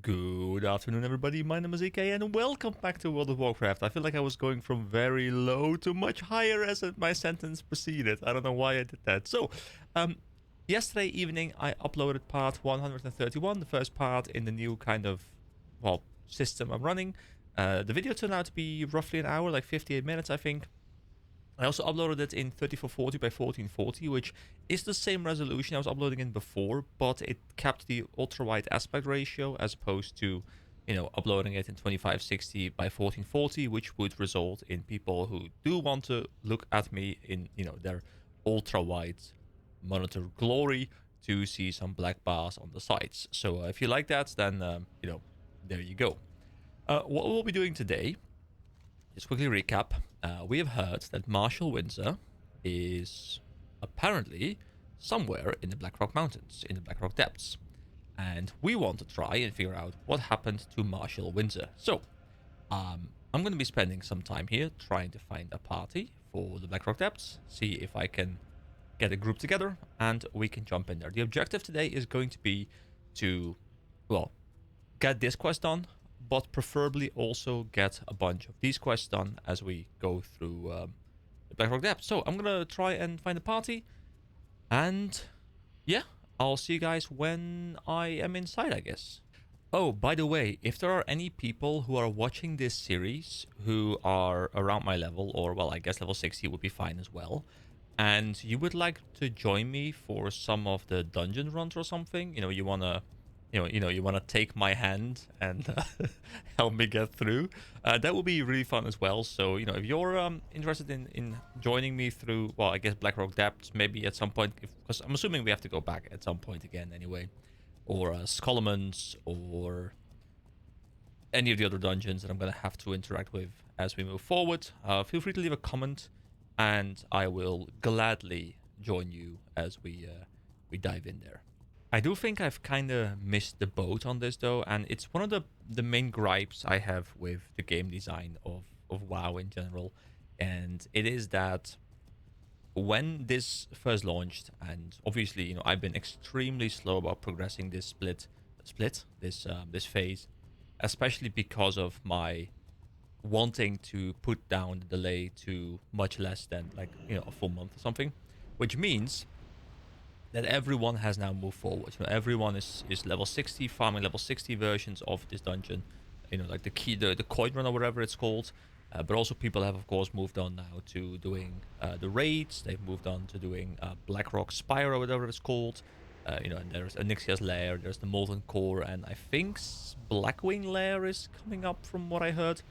Good afternoon, everybody. My name is EK, and welcome back to World of Warcraft. I feel like I was going from very low to much higher as my sentence proceeded. I don't know why I did that. Um, Yesterday evening I uploaded part 131, the first part in the new kind of, well, system I'm running. The video turned out to be roughly an hour, like 58 minutes, I think. I also uploaded it in 3440 by 1440, which is the same resolution I was uploading in before, but it kept the ultra-wide aspect ratio as opposed to, uploading it in 2560 by 1440, which would result in people who do want to look at me in, their ultra-wide monitor glory to see some black bars on the sides. So if you like that, then, there you go. What we'll be doing today, just quickly recap. We have heard that Marshal Windsor is apparently somewhere in the Blackrock Mountains, in the Blackrock Depths. And we want to try and figure out what happened to Marshal Windsor. So, I'm going to be spending some time here trying to find a party for the Blackrock Depths, see if I can get a group together, and we can jump in there. The objective today is going to be to, well, get this quest done, but preferably also get a bunch of these quests done as we go through the Blackrock Depths. So I'm gonna try and find a party, and yeah, I'll see you guys when I am inside, I guess. Oh, by the way, if there are any people who are watching this series who are around my level, or well, I guess level 60 would be fine as well, and you would like to join me for some of the dungeon runs or something, you wanna you want to take my hand and help me get through. That will be really fun as well. So, if you're interested in joining me through, well, I guess Blackrock Depths, maybe at some point, because I'm assuming we have to go back at some point again anyway, or Skullman's, or any of the other dungeons that I'm going to have to interact with as we move forward, feel free to leave a comment, and I will gladly join you as we dive in there. I do think I've kind of missed the boat on this though, and it's one of the main gripes I have with the game design of WoW in general, and it is that when this first launched, and obviously I've been extremely slow about progressing this this phase, especially because of my wanting to put down the delay to much less than like a full month or something, which means that everyone has now moved forward. Everyone is level 60, farming level 60 versions of this dungeon. Like the coin run or whatever it's called. But also people have, of course, moved on now to doing the raids. They've moved on to doing Blackrock Spire or whatever it's called. And there's Onyxia's Lair, there's the Molten Core, and I think Blackwing Lair is coming up from what I heard.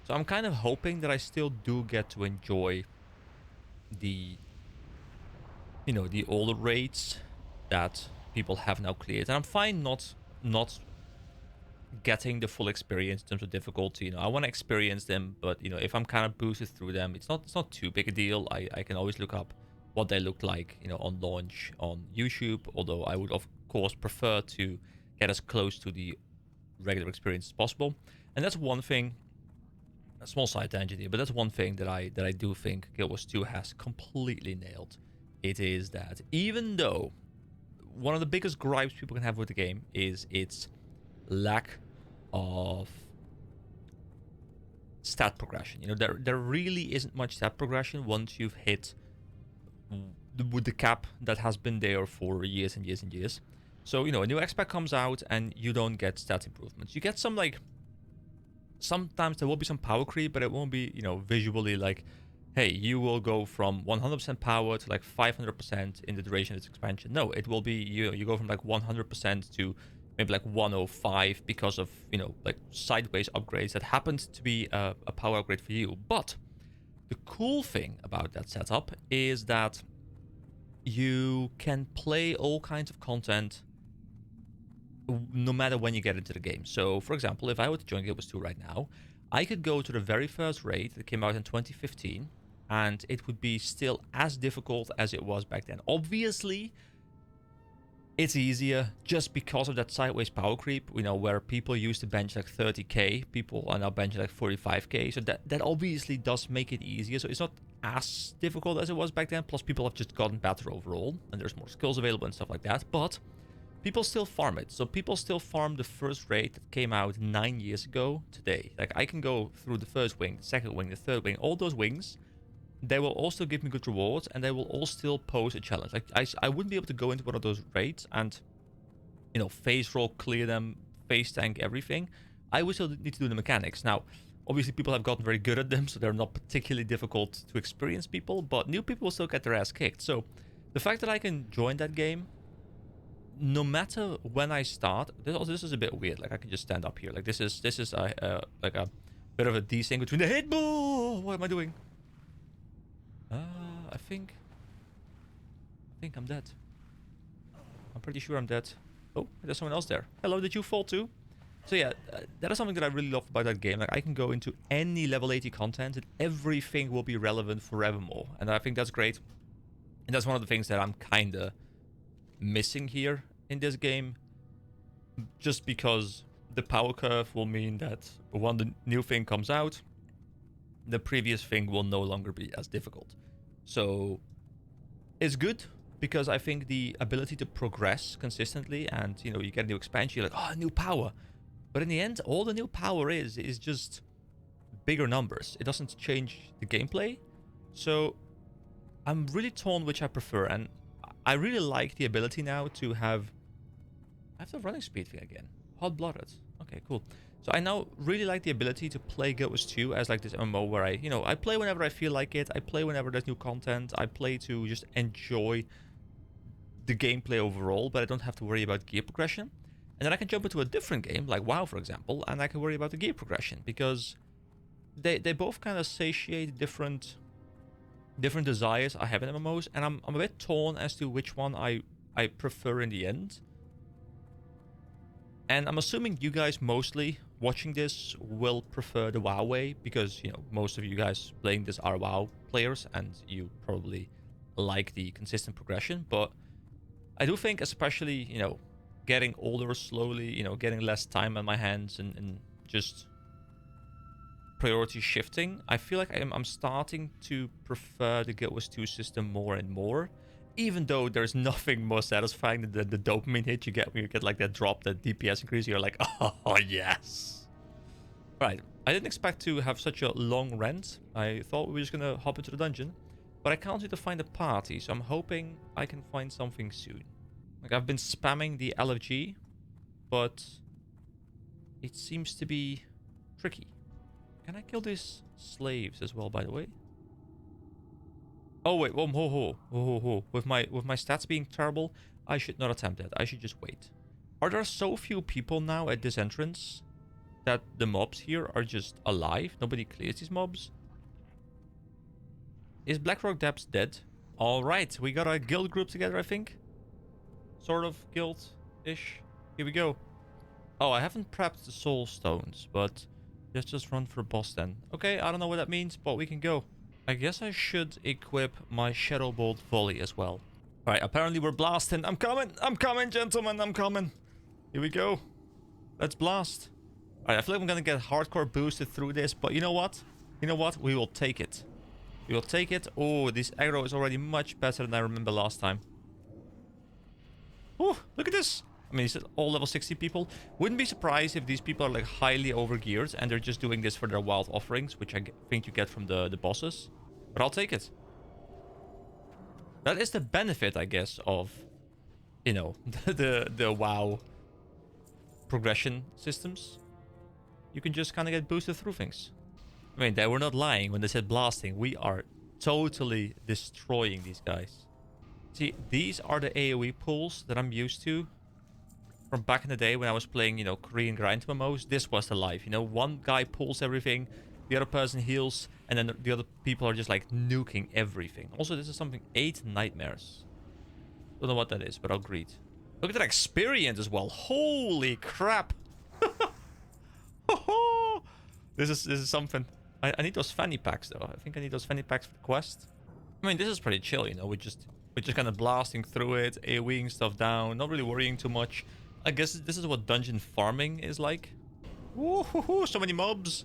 So I'm kind of hoping that I still do get to enjoy the the older raids that people have now cleared, and I'm fine not getting the full experience in terms of difficulty. I want to experience them, but if I'm kind of boosted through them, it's not too big a deal. I can always look up what they look like on launch on YouTube, although I would of course prefer to get as close to the regular experience as possible. And that's one thing, a small side tangent here, but that's one thing that I do think Guild Wars 2 has completely nailed. It is that even though one of the biggest gripes people can have with the game is its lack of stat progression. There really isn't much stat progression once you've hit with the cap that has been there for years and years and years. So, a new X-Pack comes out and you don't get stat improvements. You get some, like, sometimes there will be some power creep, but it won't be, visually like, hey, you will go from 100% power to like 500% in the duration of this expansion. No, it will be you go from like 100% to maybe like 105 because of like sideways upgrades that happened to be a power upgrade for you. But the cool thing about that setup is that you can play all kinds of content no matter when you get into the game. So, for example, if I were to join Guild Wars 2 right now, I could go to the very first raid that came out in 2015, and it would be still as difficult as it was back then. Obviously, it's easier just because of that sideways power creep, where people used to bench like 30k, people are now benching like 45k, so that obviously does make it easier. So it's not as difficult as it was back then, plus people have just gotten better overall, and there's more skills available and stuff like that. But people still farm it. So people still farm the first raid that came out 9 years ago today. Like, I can go through the first wing, the second wing, the third wing, all those wings. They will also give me good rewards, and they will all still pose a challenge. Like, I wouldn't be able to go into one of those raids and, you know, phase roll, clear them, phase tank everything. I would still need to do the mechanics. Now, obviously, people have gotten very good at them, so they're not particularly difficult to experience people, but new people will still get their ass kicked. So the fact that I can join that game, no matter when I start, this is a bit weird. Like, I can just stand up here. Like, this is like a bit of a desync between the hit ball. What am I doing? I think I'm dead. I'm pretty sure I'm dead. Oh, there's someone else there. Hello, did you fall too? So yeah, that is something that I really love about that game. Like, I can go into any level 80 content and everything will be relevant forevermore. And I think that's great. And that's one of the things that I'm kinda missing here in this game. Just because the power curve will mean that when the new thing comes out, the previous thing will no longer be as difficult. So it's good because I think the ability to progress consistently, and you know, you get a new expansion, you're like, oh, new power. But in the end, all the new power is just bigger numbers. It doesn't change the gameplay. So I'm really torn which I prefer, and I really like the ability now to have... I have the running speed thing again. Hot-blooded. Okay, cool. So I now really like the ability to play Guild Wars 2 as like this MMO where I play whenever I feel like it. I play whenever there's new content. I play to just enjoy the gameplay overall, but I don't have to worry about gear progression. And then I can jump into a different game, like WoW, for example, and I can worry about the gear progression, because they both kind of satiate different desires I have in MMOs, and I'm a bit torn as to which one I prefer in the end. And I'm assuming you guys mostly watching this will prefer the WoW way, because, you know, most of you guys playing this are WoW players, and you probably like the consistent progression. But I do think, especially, you know, getting older slowly, you know, getting less time on my hands, and just priority shifting, I feel like I'm starting to prefer the Guild Wars 2 system more and more. Even though there's nothing more satisfying than the dopamine hit you get when you get like that drop, that DPS increase, you're like, oh yes. Right, I didn't expect to have such a long rant. I thought we were just gonna hop into the dungeon, but I can't seem to find a party, so I'm hoping I can find something soon. Like, I've been spamming the LFG, but it seems to be tricky. Can I kill these slaves as well, by the way? Oh wait, whoa. With my stats being terrible, I should not attempt that. I should just wait. Are there so few people now at this entrance that the mobs here are just alive? Nobody clears these mobs? Is Blackrock Depths dead? Alright, we got a guild group together, I think. Sort of guild-ish. Here we go. Oh, I haven't prepped the soul stones, but let's just run for boss then. Okay, I don't know what that means, but we can go. I guess I should equip my Shadow Bolt volley as well. Alright, apparently we're blasting. I'm coming, gentlemen, I'm coming. Here we go. Let's blast. Alright, I feel like I'm gonna get hardcore boosted through this, but you know what? You know what? We will take it. We will take it. Oh, this aggro is already much better than I remember last time. Oh, look at this. I mean, it's all level 60 people. Wouldn't be surprised if these people are like highly overgeared and they're just doing this for their wild offerings, which I think you get from the bosses. But I'll take it. That is the benefit, I guess, of, you know, the WoW progression systems. You can just kind of get boosted through things. I mean, they were not lying when they said blasting. We are totally destroying these guys. See, these are the AoE pulls that I'm used to from back in the day when I was playing, you know, Korean grind MMOs. This was the life, you know, one guy pulls everything, the other person heals, and then the other people are just like nuking everything. Also, this is something 8 nightmares. Don't know what that is, but I'll greet. Look at that experience as well. Holy crap. This is something. I need those fanny packs though. I think I need those fanny packs for the quest. I mean, this is pretty chill, you know. We're just kind of blasting through it, AoEing stuff down, not really worrying too much. I guess this is what dungeon farming is like. Woohoo! So many mobs.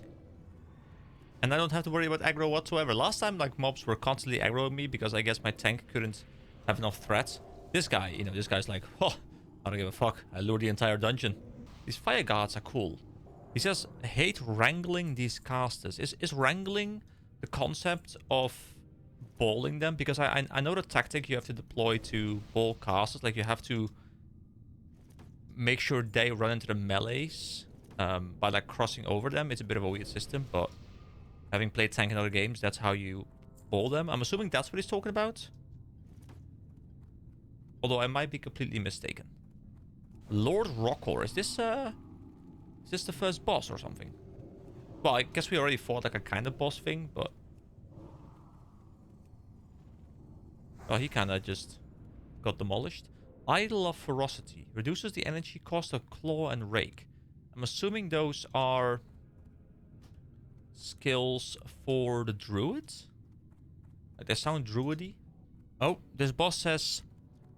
And I don't have to worry about aggro whatsoever. Last time, like, mobs were constantly aggroing me because I guess my tank couldn't have enough threats. This guy, you know, this guy's like, oh, I don't give a fuck. I lure the entire dungeon. These fire guards are cool. He says, hate wrangling these casters. Is wrangling the concept of balling them? Because I know the tactic you have to deploy to ball casters. Like, you have to make sure they run into the melees by, like, crossing over them. It's a bit of a weird system, but having played tank in other games, that's how you ball them. I'm assuming that's what he's talking about. Although I might be completely mistaken. Lord Rockor, is this the first boss or something? Well, I guess we already fought like a kind of boss thing, but... Oh, he kind of just got demolished. Idol of Ferocity. Reduces the energy cost of Claw and Rake. I'm assuming those are skills for the druids? Like, they sound druidy. Oh, this boss says...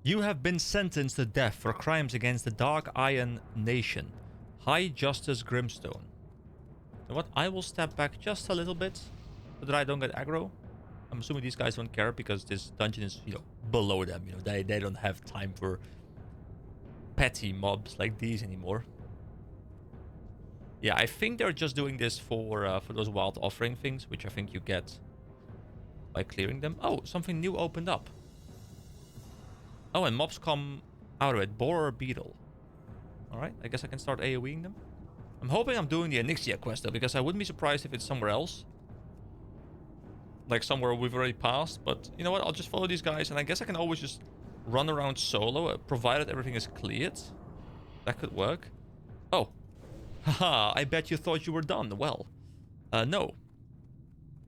You have been sentenced to death for crimes against the Dark Iron Nation. High Justice Grimstone. You know what? I will step back just a little bit so that I don't get aggro. I'm assuming these guys don't care because this dungeon is, you know, below them. You know, they don't have time for petty mobs like these anymore. Yeah, I think they're just doing this for those wild offering things, which I think you get by clearing them. Oh, something new opened up. Oh, and mobs come out of it. Borer Beetle. Alright, I guess I can start AoEing them. I'm hoping I'm doing the Onyxia quest, though, because I wouldn't be surprised if it's somewhere else. Like, somewhere we've already passed. But, you know what? I'll just follow these guys, and I guess I can always just run around solo, provided everything is cleared. That could work. Oh. Haha, I bet you thought you were done. Well, no.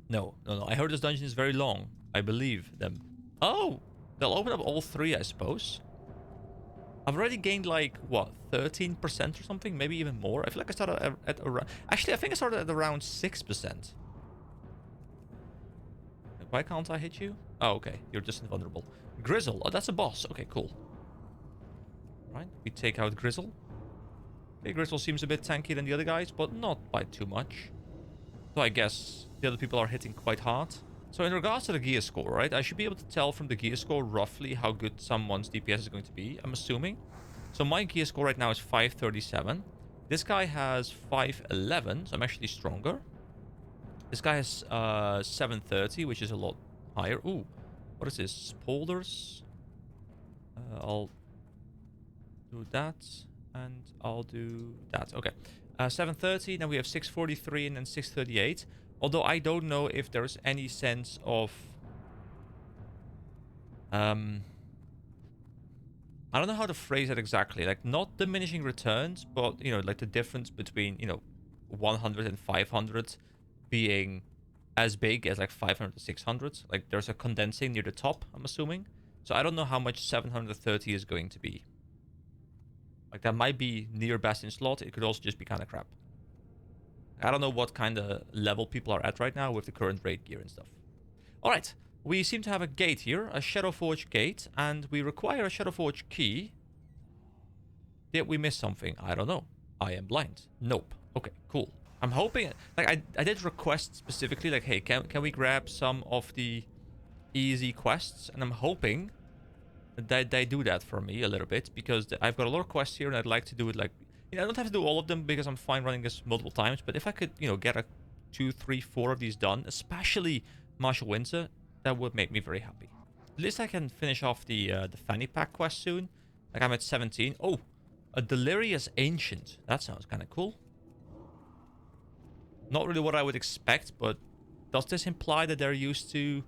No. I heard this dungeon is very long. I believe them. Oh! They'll open up all three, I suppose. I've already gained, like, what, 13% or something? Maybe even more? I feel like I started at around... Actually, I think I started at around 6%. Why can't I hit you? Oh, okay. You're just invulnerable. Grizzle. Oh, that's a boss. Okay, cool. Right, we take out Grizzle. Okay, Grizzle seems a bit tanky than the other guys, but not by too much. So I guess the other people are hitting quite hard. So in regards to the gear score, right, I should be able to tell from the gear score roughly how good someone's DPS is going to be, I'm assuming. So my gear score right now is 537. This guy has 511, so I'm actually stronger. This guy has 730, which is a lot higher. Ooh, what is this? Spolders. I'll do that, and I'll do that. Okay, 730, then we have 643, and then 638. Although I don't know if there's any sense of... I don't know how to phrase it exactly. Like, not diminishing returns, but, you know, like the difference between, you know, 100 and 500 being as big as, like, 500 to 600. Like, there's a condensing near the top, I'm assuming. So I don't know how much 730 is going to be. Like, that might be near Bastion slot. It could also just be kind of crap. I don't know what kind of level people are at right now with the current raid gear and stuff. Alright, we seem to have a gate here, a Shadowforge gate, and we require a Shadowforge key. Did we miss something? I don't know. I am blind. Nope. Okay, cool. I'm hoping... Like, I did request specifically, like, hey, can we grab some of the easy quests? And I'm hoping that they do that for me a little bit, because I've got a lot of quests here, and I'd like to do it, like... You know, I don't have to do all of them because I'm fine running this multiple times, but if I could, you know, get a 2, 3, 4 of these done, especially Marshal Windsor, that would make me very happy. At least I can finish off the Fanny Pack quest soon. Like, I'm at 17. Oh, a Delirious Ancient. That sounds kind of cool. Not really what I would expect, but does this imply that there used to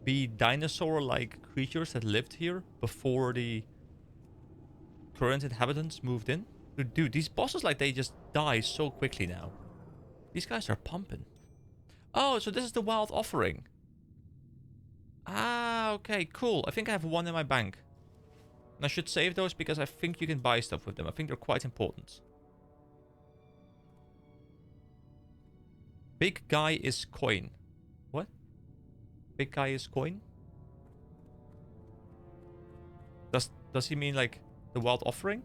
be dinosaur-like creatures that lived here before the current inhabitants moved in? Dude, these bosses, like, they just die so quickly now. These guys are pumping. Oh, so this is the wild offering. Ah, okay, cool. I think I have one in my bank. And I should save those because I think you can buy stuff with them. I think they're quite important. Big guy is coin. What? Big guy is coin? Does he mean, like, the wild offering?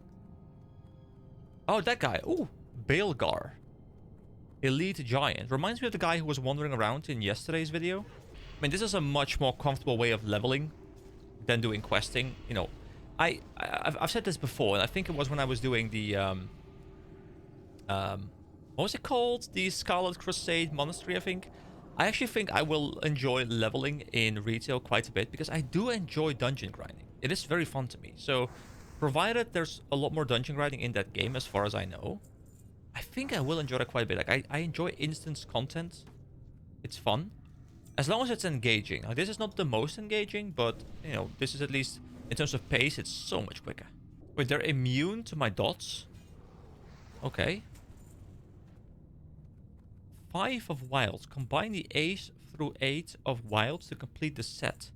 Oh, that guy. Ooh, Baelgar. Elite Giant. Reminds me of the guy who was wandering around in yesterday's video. I mean, this is a much more comfortable way of leveling than doing questing. You know, I've said this before, and I think it was when I was doing the what was it called? The Scarlet Crusade Monastery, I think. I actually think I will enjoy leveling in retail quite a bit because I do enjoy dungeon grinding. It is very fun to me. So, provided there's a lot more dungeon grinding in that game, as far as I know, I think I will enjoy it quite a bit. Like, I enjoy instance content. It's fun. As long as it's engaging. Like, this is not the most engaging, but, you know, this is at least, in terms of pace, it's so much quicker. Wait, they're immune to my dots? Okay. 5 of wilds. Combine the ace through 8 of wilds to complete the set.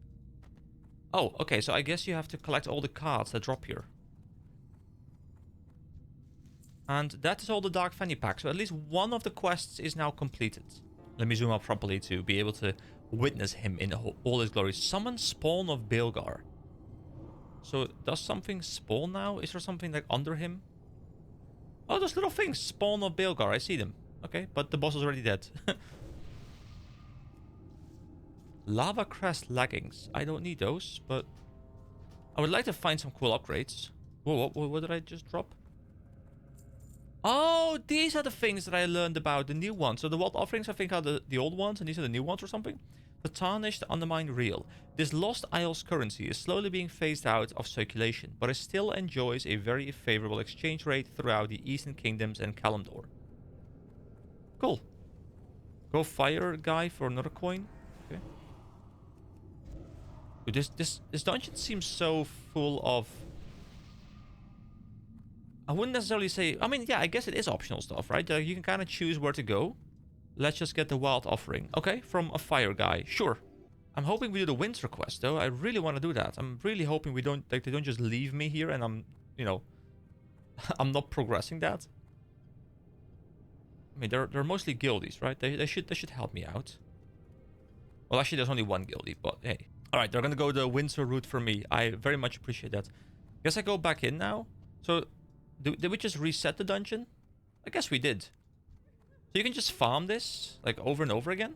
Oh, okay, so I guess you have to collect all the cards that drop here. And that is all the Dark Fanny Pack. So at least one of the quests is now completed. Let me zoom up properly to be able to witness him in all his glory. Summon Spawn of Bilgar. So does something spawn now? Is there something like under him? Oh, those little things. Spawn of Bilgar. I see them. Okay, but the boss is already dead. Lava Crest Leggings. I don't need those, but I would like to find some cool upgrades. Whoa, what did I just drop? Oh, these are the things that I learned about, the new ones. So the Wild Offerings, I think, are the old ones, and these are the new ones or something. The Tarnished Undermined Reel. This Lost Isles currency is slowly being phased out of circulation, but it still enjoys a very favorable exchange rate throughout the Eastern Kingdoms and Kalimdor. Cool. Go fire guy for another coin. Okay. Dude, this dungeon seems so full of... I wouldn't necessarily say... I mean, yeah, I guess it is optional stuff, right? You can kind of choose where to go. Let's just get the Wild Offering. Okay, from a fire guy. Sure. I'm hoping we do the Winter quest, though. I really want to do that. I'm really hoping we don't... Like, they don't just leave me here and I'm, you know... I'm not progressing that. I mean, they're mostly guildies, right? They should help me out. Well, actually, there's only one guildie, but hey. Alright, they're gonna go the Windsor route for me. I very much appreciate that. Guess I go back in now. So, did we just reset the dungeon? I guess we did. So you can just farm this, like, over and over again?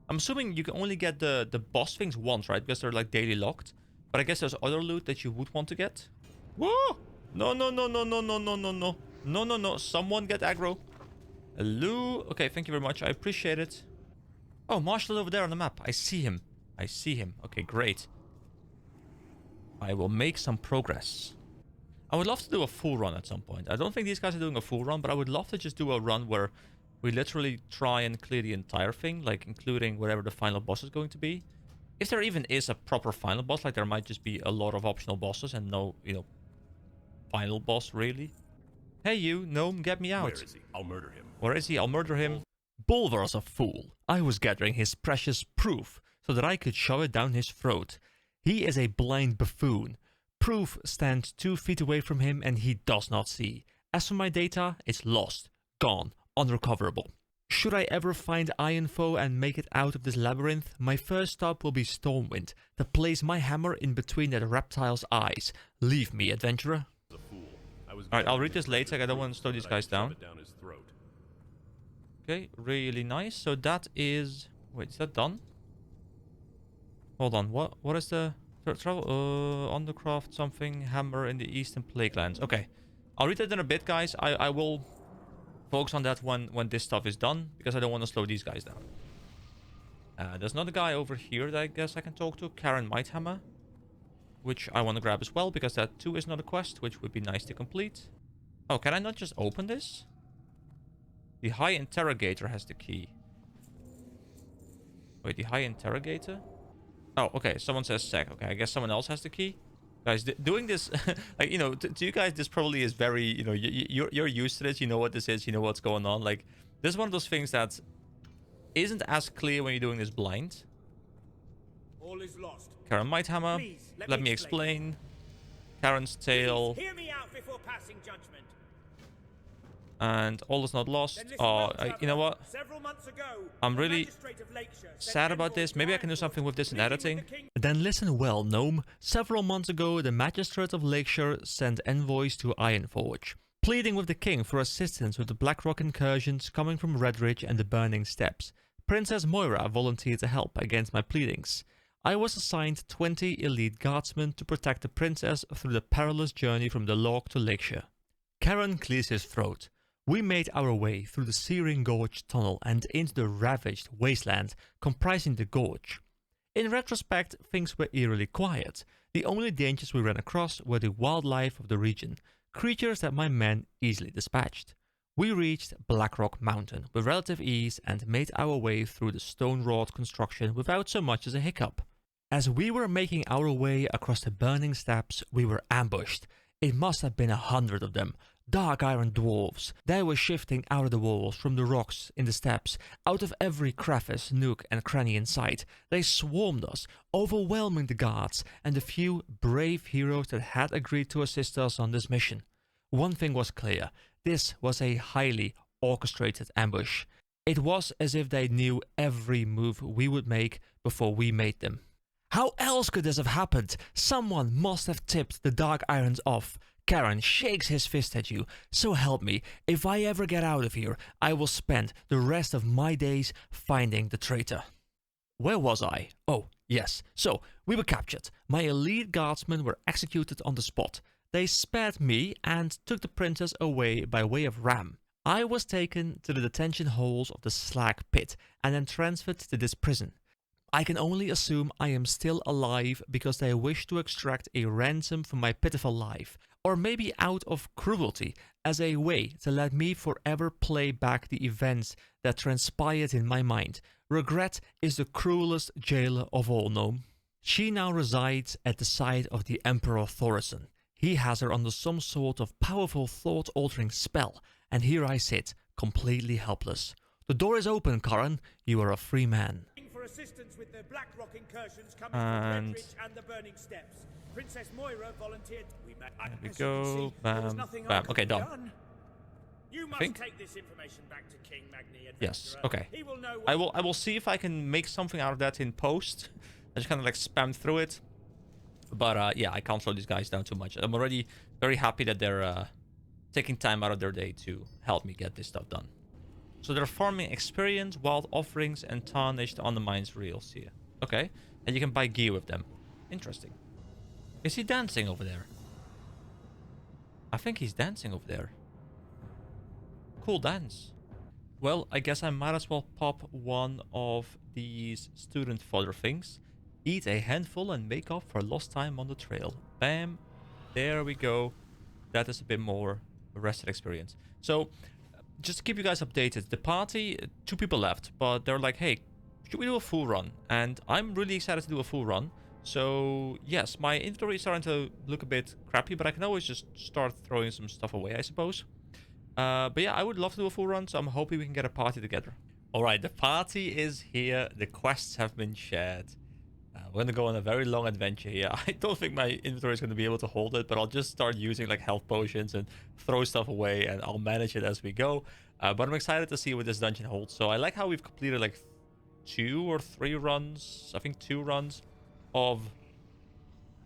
I'm assuming you can only get the boss things once, right? Because they're, like, daily locked. But I guess there's other loot that you would want to get. Whoa! No. No. Someone get aggro. Hello. Okay, thank you very much. I appreciate it. Oh, Marshall over there on the map. I see him. Okay, great. I will make some progress. I would love to do a full run at some point. I don't think these guys are doing a full run, but I would love to just do a run where we literally try and clear the entire thing, like including whatever the final boss is going to be. If there even is a proper final boss, like there might just be a lot of optional bosses and no, you know, final boss really. Hey you, gnome, get me out. Where is he? I'll murder him. Where is he? I'll murder him. Bulwar's a fool. I was gathering his precious proof so that I could shove it down his throat. He is a blind buffoon. Proof stands 2 feet away from him and he does not see. As for my data, it's lost, gone, unrecoverable. Should I ever find Ironfoe and make it out of this labyrinth, my first stop will be Stormwind, to place my hammer in between that reptile's eyes. Leave me, adventurer. Alright, I'll read this later. I don't want to slow these guys down. Okay, really nice. So that is... Wait, is that done? Hold on, what is the... Travel, Undercraft something, hammer in the Eastern Plaguelands. Okay, I'll read that in a bit, guys. I will focus on that when this stuff is done, because I don't want to slow these guys down. There's another guy over here that I guess I can talk to, Karen Mighthammer, which I want to grab as well, because that too is not a quest, which would be nice to complete. Oh, can I not just open this? The High Interrogator has the key. Wait, the High Interrogator? Oh, okay, someone says sec. Okay, I guess someone else has the key. Guys, doing this, like, you know, to you guys, this probably is very, you know, you're used to this. You know what this is. You know what's going on. Like, this is one of those things that isn't as clear when you're doing this blind. All is lost. Karen Mighthammer. Please, let me explain. Karen's tale. Hear me out before passing judgment. And all is not lost. Oh, you know what? I'm really sad about this. Maybe I can do something with this in editing. Then listen well, gnome. Several months ago, the Magistrate of Lakeshire sent envoys to Ironforge, pleading with the king for assistance with the Blackrock incursions coming from Redridge and the Burning Steppes. Princess Moira volunteered to help against my pleadings. I was assigned 20 elite guardsmen to protect the princess through the perilous journey from the log to Lakeshire. Karen clears his throat. We made our way through the Searing Gorge tunnel and into the ravaged wasteland comprising the gorge. In retrospect, things were eerily quiet. The only dangers we ran across were the wildlife of the region, creatures that my men easily dispatched. We reached Blackrock Mountain with relative ease and made our way through the stone-wrought construction without so much as a hiccup. As we were making our way across the burning steppes, we were ambushed. It must have been 100 of them. Dark iron dwarves. They were shifting out of the walls, from the rocks, in the steppes, out of every crevice, nook and cranny in sight. They swarmed us, overwhelming the guards and the few brave heroes that had agreed to assist us on this mission. One thing was clear. This was a highly orchestrated ambush. It was as if they knew every move we would make before we made them. How else could this have happened? Someone must have tipped the dark irons off. Karen shakes his fist at you. So help me, if I ever get out of here, I will spend the rest of my days finding the traitor. Where was I? Oh, yes. So, we were captured. My elite guardsmen were executed on the spot. They spared me and took the princess away by way of ram. I was taken to the detention halls of the Slag Pit and then transferred to this prison. I can only assume I am still alive because they wish to extract a ransom for my pitiful life, or maybe out of cruelty, as a way to let me forever play back the events that transpired in my mind. Regret is the cruelest jailer of all, Gnome. She now resides at the side of the Emperor Thorison. He has her under some sort of powerful thought-altering spell, and here I sit, completely helpless. The door is open, Karen. You are a free man. For assistance with the Blackrock incursions coming And from Redridge and the Burning Steps. Princess Moira volunteered. There we go. Bam, bam. Okay, done. You must take this information back to King Magni. Yes. Okay. He will know. I will see if I can make something out of that in post. I just kind of like spam through it. But yeah, I can't slow these guys down too much. I'm already very happy that they're taking time out of their day to help me get this stuff done. So they're farming experience, wild offerings, and tarnished undermines reels here. Okay. And you can buy gear with them. Interesting. Is he dancing over there? I think he's dancing over there. Cool dance. Well, I guess I might as well pop one of these student fodder things. Eat a handful and make up for lost time on the trail. Bam. There we go. That is a bit more rested experience. So, just to keep you guys updated, the party, 2 people left, but they're like, hey, should we do a full run? And I'm really excited to do a full run. So, yes, my inventory is starting to look a bit crappy, but I can always just start throwing some stuff away, I suppose. But yeah, I would love to do a full run, so I'm hoping we can get a party together. Alright, the party is here. The quests have been shared. We're gonna go on a very long adventure here. I don't think my inventory is gonna be able to hold it, but I'll just start using like health potions and throw stuff away, and I'll manage it as we go. But I'm excited to see what this dungeon holds. So I like how we've completed like 2 or 3 runs. I think 2 runs of,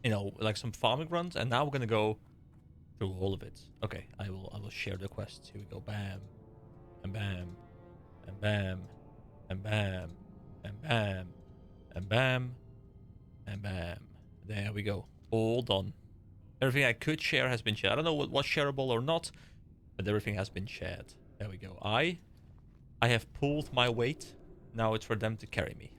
you know, like some farming runs, and now we're gonna go through all of it. Okay, I will share the quests. Here we go. Bam, and bam, and bam, and bam, and bam, and bam. And bam. There we go. All done. Everything I could share has been shared. I don't know what was shareable or not, but everything has been shared. There we go. I have pulled my weight. Now it's for them to carry me.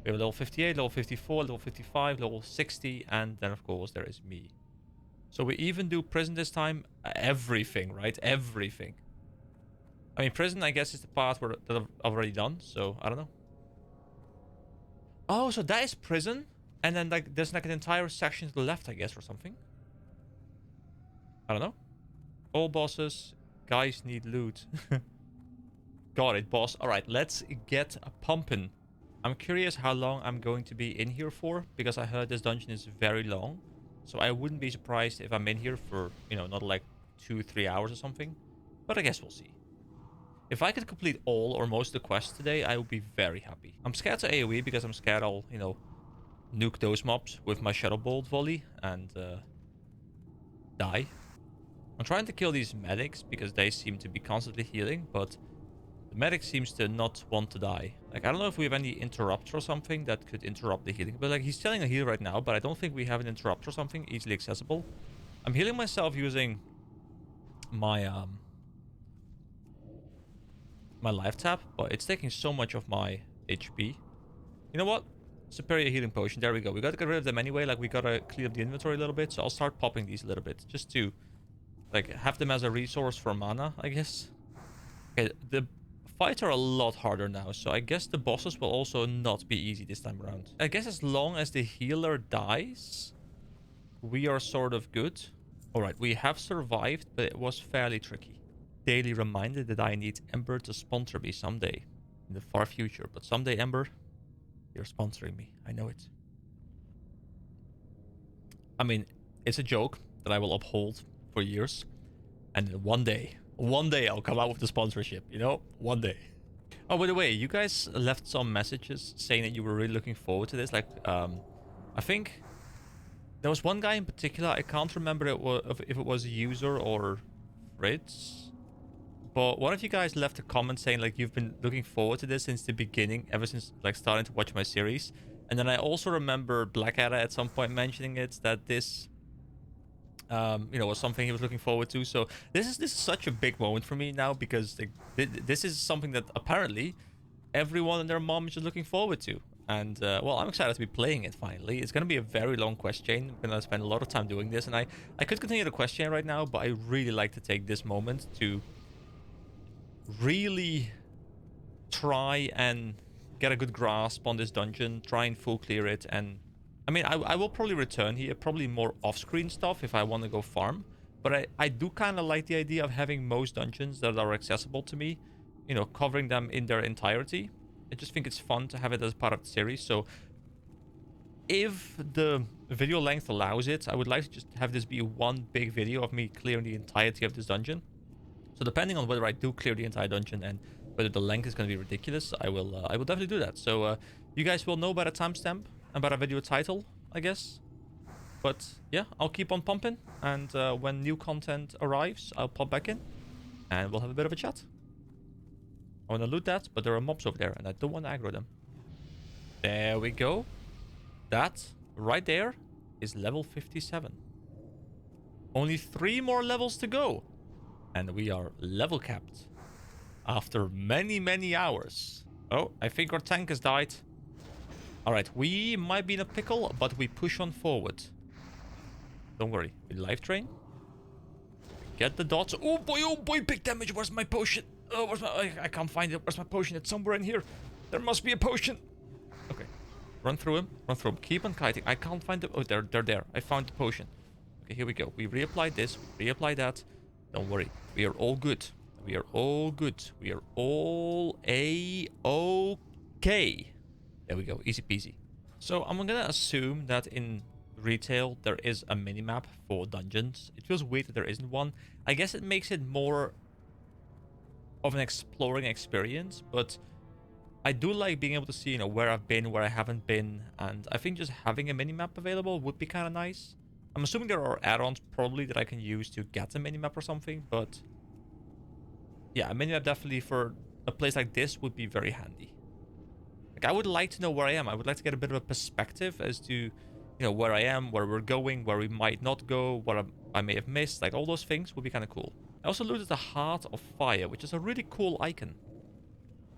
We have level 58, level 54, level 55, level 60, and then of course there is me. So we even do prison this time. Everything, right? Everything. I mean, prison, I guess, is the part that I've already done, so I don't know. Oh, so that is prison? And then like there's like an entire section to the left, I guess, or something. I don't know. All bosses. Guys need loot. Got it, boss. Alright, let's get a pumping. I'm curious how long I'm going to be in here for, because I heard this dungeon is very long. So I wouldn't be surprised if I'm in here for, you know, not like 2-3 hours or something. But I guess we'll see. If I could complete all or most of the quests today, I would be very happy. I'm scared to AoE because I'm scared I'll, you know, nuke those mobs with my Shadow Bolt volley and die. I'm trying to kill these medics because they seem to be constantly healing, but The medic seems to not want to die. Like, I don't know if we have any interrupts or something that could interrupt the healing. But, like, he's telling a heal right now, but I don't think we have an interrupt or something easily accessible. I'm healing myself using my, my life tap, but it's taking so much of my HP. You know what? Superior healing potion. There we go. We gotta get rid of them anyway. Like, we gotta clear up the inventory a little bit. So I'll start popping these a little bit. Just to, like, have them as a resource for mana, I guess. Okay, the fights are a lot harder now. So I guess the bosses will also not be easy this time around. I guess as long as the healer dies, we are sort of good. Alright, we have survived, but it was fairly tricky. Daily reminder that I need Ember to sponsor me someday. In the far future. But someday, Ember, you're sponsoring me. I know it. I mean, it's a joke that I will uphold for years. And then one day I'll come out with the sponsorship, you know? One day. Oh, by the way, you guys left some messages saying that you were really looking forward to this. Like, I think there was one guy in particular. I can't remember if it was a user or Fritz. But one of you guys left a comment saying, like, you've been looking forward to this since the beginning, ever since, like, starting to watch my series. And then I also remember Blackadder at some point mentioning it, that this, you know, was something he was looking forward to. So this is such a big moment for me now, because this is something that apparently everyone and their mom is just looking forward to. And, well, I'm excited to be playing it finally. It's going to be a very long quest chain. I'm going to spend a lot of time doing this. And I could continue the quest chain right now, but I really like to take this moment to really try and get a good grasp on this dungeon, try and full clear it. And I mean, I will probably return here, probably more off-screen stuff if I want to go farm, but I do kind of like the idea of having most dungeons that are accessible to me, you know, covering them in their entirety. I just think it's fun to have it as part of the series. So if the video length allows it, I would like to just have this be one big video of me clearing the entirety of this dungeon. So depending on whether I do clear the entire dungeon and whether the length is going to be ridiculous, I will definitely do that. So you guys will know by the timestamp and by the video title, I guess. But yeah, I'll keep on pumping, and when new content arrives, I'll pop back in and we'll have a bit of a chat. I want to loot that, but there are mobs over there and I don't want to aggro them. There we go. That right there is level 57. Only 3 more levels to go. And we are level capped after many, many hours. Oh, I think our tank has died. Alright, we might be in a pickle, but we push on forward. Don't worry, we life train. Get the dots. Oh boy, big damage. Where's my potion? Oh, where's my... I can't find it. Where's my potion? It's somewhere in here. There must be a potion. Okay, run through him. Keep on kiting. I can't find it. Oh, they're there. I found the potion. Okay, here we go. We reapplied this, reapply that. Don't worry. We are all good. We are all good. We are all A-okay. There we go. Easy peasy. So I'm going to assume that in retail there is a minimap for dungeons. It feels weird that there isn't one. I guess it makes it more of an exploring experience, but I do like being able to see, you know, where I've been, where I haven't been, and I think just having a minimap available would be kind of nice. I'm assuming there are add-ons probably that I can use to get a minimap or something, but yeah, a minimap definitely for a place like this would be very handy. Like, I would like to know where I am. I would like to get a bit of a perspective as to, you know, where I am, where we're going, where we might not go, what I may have missed. Like, all those things would be kind of cool. I also looted the Heart of Fire, which is a really cool icon.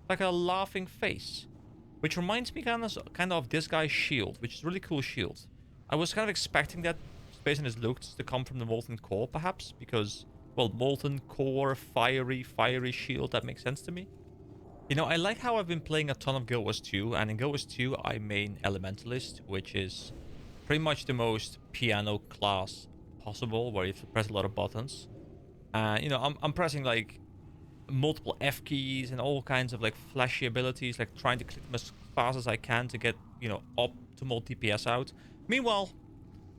Like a laughing face, which reminds me kind of this guy's shield, which is a really cool shield. I was kind of expecting that, based on his looks, to come from the Molten Core, perhaps, because, well, Molten Core, fiery shield, that makes sense to me. You know, I like how I've been playing a ton of Guild Wars 2, and in Guild Wars 2 I main Elementalist, which is pretty much the most piano class possible, where you have to press a lot of buttons. You know, I'm pressing, like, multiple F keys and all kinds of, like, flashy abilities, like trying to click them as fast as I can to get, you know, optimal DPS out. Meanwhile,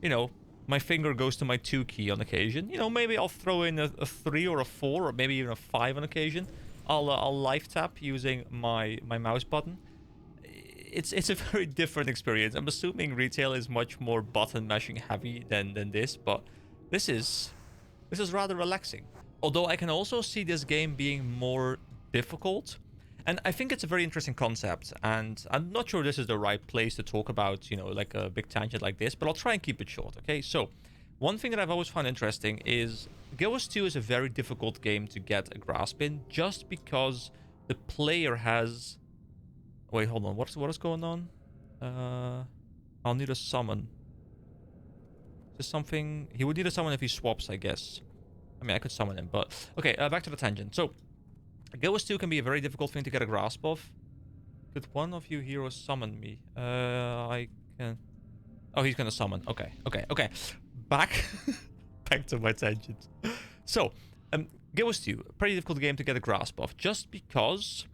you know, my finger goes to my 2 key on occasion. You know, maybe I'll throw in a 3 or a 4 or maybe even a 5 on occasion. I'll life tap using my mouse button. It's a very different experience. I'm assuming retail is much more button mashing heavy than this, but this is rather relaxing. Although I can also see this game being more difficult And I think it's a very interesting concept, and I'm not sure this is the right place to talk about, you know, like a big tangent like this, but I'll try and keep it short, okay? So, one thing that I've always found interesting is Guild 2 is a very difficult game to get a grasp in, just because the player has... Wait, hold on, what is going on? I'll need a summon. Is this something... He would need a summon if he swaps, I guess. I mean, I could summon him, but... Okay, back to the tangent. So, Guild 2 can be a very difficult thing to get a grasp of. Could one of you heroes summon me? I can... Oh, he's gonna summon. Okay. Back... back to my tangent. So, Guild 2, pretty difficult game to get a grasp of, just because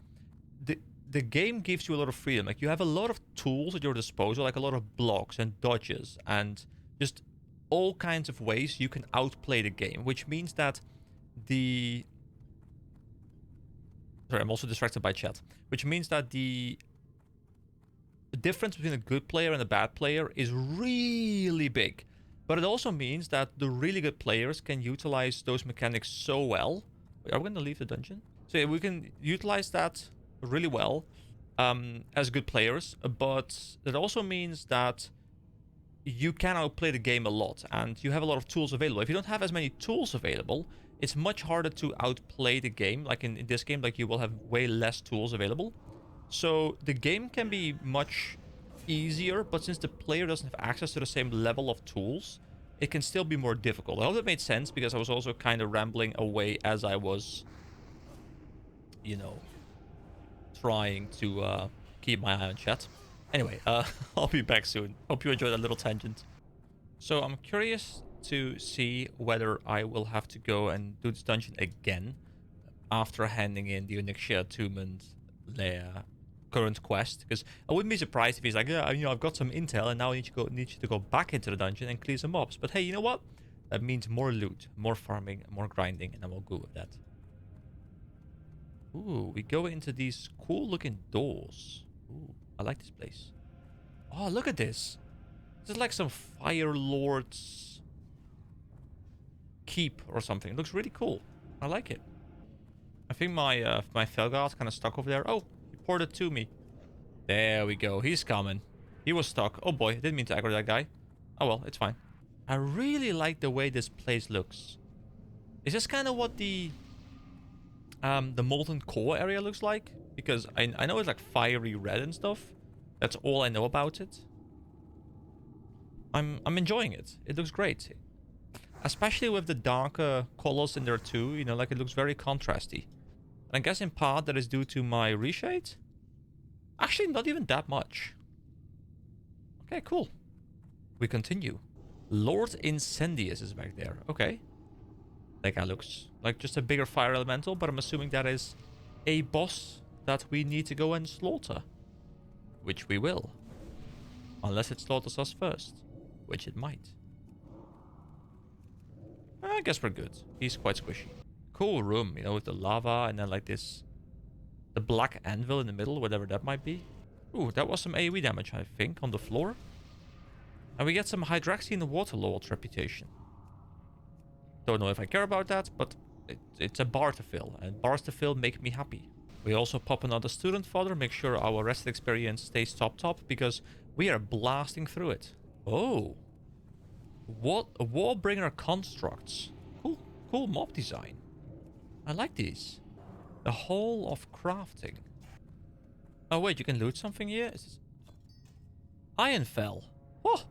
the game gives you a lot of freedom. Like, you have a lot of tools at your disposal, like a lot of blocks and dodges, and just all kinds of ways you can outplay the game, which means that the... Sorry, I'm also distracted by chat. Which means that the difference between a good player and a bad player is really big. But it also means that the really good players can utilize those mechanics so well. Wait, are we going to leave the dungeon? So yeah, we can utilize that really well as good players. But it also means that you can outplay the game a lot. And you have a lot of tools available. If you don't have as many tools available, it's much harder to outplay the game. Like in this game, like you will have way less tools available. So the game can be much easier, but since the player doesn't have access to the same level of tools, it can still be more difficult. I hope that made sense, because I was also kind of rambling away as I was, you know, trying to keep my eye on chat. Anyway, I'll be back soon. Hope you enjoyed that little tangent. So I'm curious to see whether I will have to go and do this dungeon again after handing in the Onyxia Attunement current quest, because I wouldn't be surprised if he's like, yeah, you know, I've got some intel and now I need you to go back into the dungeon and clear some mobs. But hey, you know what? That means more loot, more farming, more grinding, and I'm all good with that. Ooh, we go into these cool looking doors. Ooh, I like this place. Oh, look at this. This is like some Fire Lord's keep or something. It looks really cool. I like it. I think my my Felguard's kind of stuck over there. Oh, he poured it to me. There we go. He's coming. He was stuck. Oh boy, I didn't mean to aggro that guy. Oh well, it's fine. I really like the way this place looks. Is this kind of what the Molten Core area looks like? Because I know it's like fiery red and stuff. That's all I know about it. I'm enjoying it. It looks great. Especially with the darker colors in there too, you know, like it looks very contrasty. And I guess in part that is due to my reshade. Actually, not even that much. Okay, cool. We continue. Lord Incendius is back there. Okay. That guy looks like just a bigger fire elemental, but I'm assuming that is a boss that we need to go and slaughter. Which we will. Unless it slaughters us first. Which it might. I guess we're good. He's quite squishy. Cool room, you know, with the lava and then like this... The black anvil in the middle, whatever that might be. Ooh, that was some AoE damage, I think, on the floor. And we get some Hydraxian Waterlord reputation. Don't know if I care about that, but it's a bar to fill. And bars to fill make me happy. We also pop another student fodder, make sure our rested experience stays top, because we are blasting through it. Oh. What a Warbringer constructs. Cool mob design. I like these. The Hall of Crafting. Oh wait, you can loot something here? Is this... Ironfell. Oh!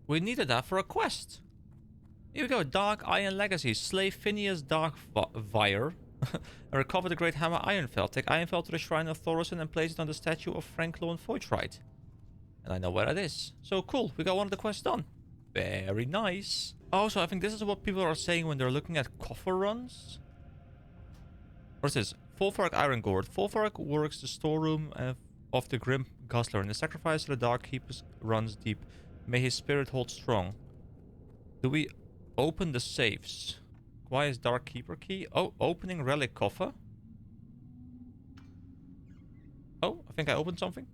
We needed that for a quest. Here we go. Dark Iron Legacy. Slay Phineas Darkvire. And recover the Great Hammer Ironfell. Take Ironfell to the Shrine of Thorison and place it on the statue of Franklin Voidrite. And I know where that is. So cool. We got one of the quests done. Very nice. Oh, so I think this is what people are saying when they're looking at coffer runs. What is this? Fulfark Iron Gourd. Fulfark works the storeroom of the Grim Guzzler, and the sacrifice of the Dark Keepers runs deep. May his spirit hold strong. Do we open the safes? Why is Dark Keeper key? Oh, opening relic coffer. Oh, I think I opened something.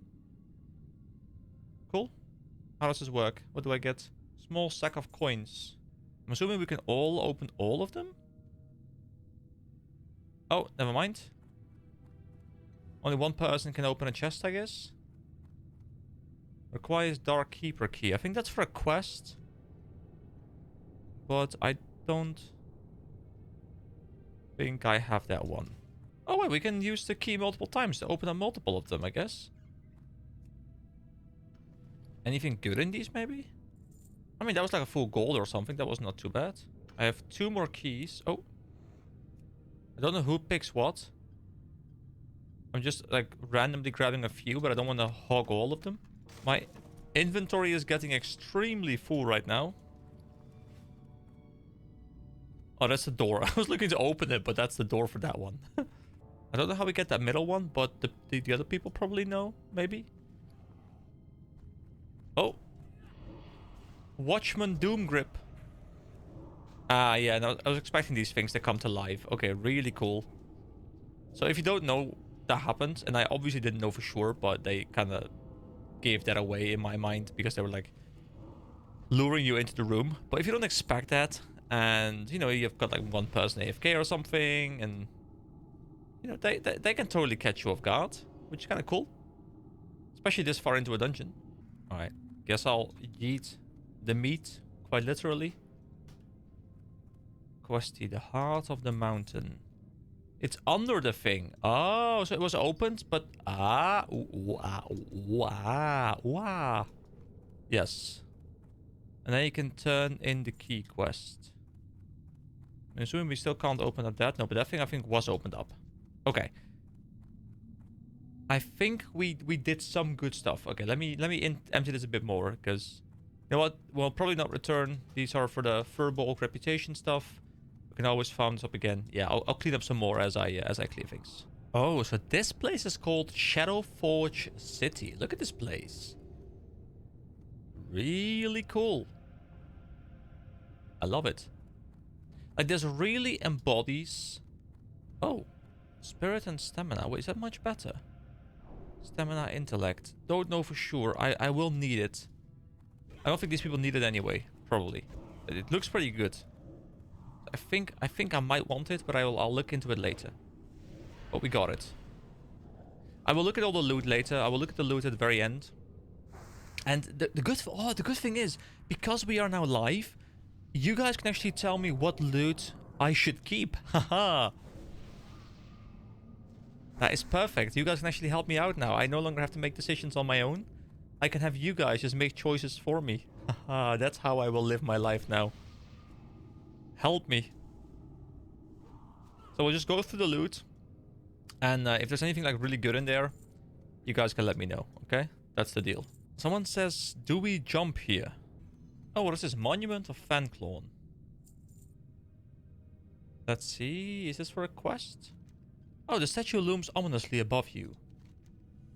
Cool. How does this work? What do I get? Small sack of coins. I'm assuming we can all open all of them? Oh, never mind. Only one person can open a chest, I guess. Requires Dark Keeper key. I think that's for a quest. But I don't think I have that one. Oh wait, we can use the key multiple times to open up multiple of them, I guess. Anything good in these, maybe? I mean, that was like a full gold or something. That was not too bad. I have 2 more keys. Oh. I don't know who picks what. I'm just like randomly grabbing a few, but I don't want to hog all of them. My inventory is getting extremely full right now. Oh, that's the door. I was looking to open it, but that's the door for that one. I don't know how we get that middle one, but the other people probably know, maybe? Oh. Watchman Doom Grip. Ah, yeah, no, I was expecting these things to come to life. Okay, really cool. So if you don't know, that happened, and I obviously didn't know for sure, but they kind of gave that away in my mind because they were like luring you into the room. But if you don't expect that, and you know you've got like one person AFK or something, and you know they can totally catch you off guard, which is kind of cool, especially this far into a dungeon. All right, guess I'll yeet the meat quite literally. Questy, the heart of the mountain. It's under the thing. Oh, so it was opened, but yes. And then you can turn in the key quest. I'm assuming we still can't open up that. No, but that thing I think was opened up. Okay. I think we did some good stuff. Okay, let me empty this a bit more because you know what? We'll probably not return. These are for the Furball reputation stuff. We can always farm this up again. Yeah, I'll clean up some more as I clear things. Oh, so this place is called Shadowforge City. Look at this place. Really cool. I love it. Like, this really embodies... Oh, spirit and stamina. Wait, is that much better? Stamina, intellect. Don't know for sure. I will need it. I don't think these people need it anyway. Probably. It looks pretty good. I think I might want it, but I'll look into it later. But we got it. I will look at all the loot later. I will look at the loot at the very end. And the good thing is, because we are now live, you guys can actually tell me what loot I should keep. Haha. That is perfect. You guys can actually help me out now. I no longer have to make decisions on my own. I can have you guys just make choices for me. Haha, that's how I will live my life now. Help me. So we'll just go through the loot. And if there's anything like really good in there, you guys can let me know, okay? That's the deal. Someone says, do we jump here? Oh, what is this? Monument of Fanclawn. Let's see. Is this for a quest? Oh, the statue looms ominously above you.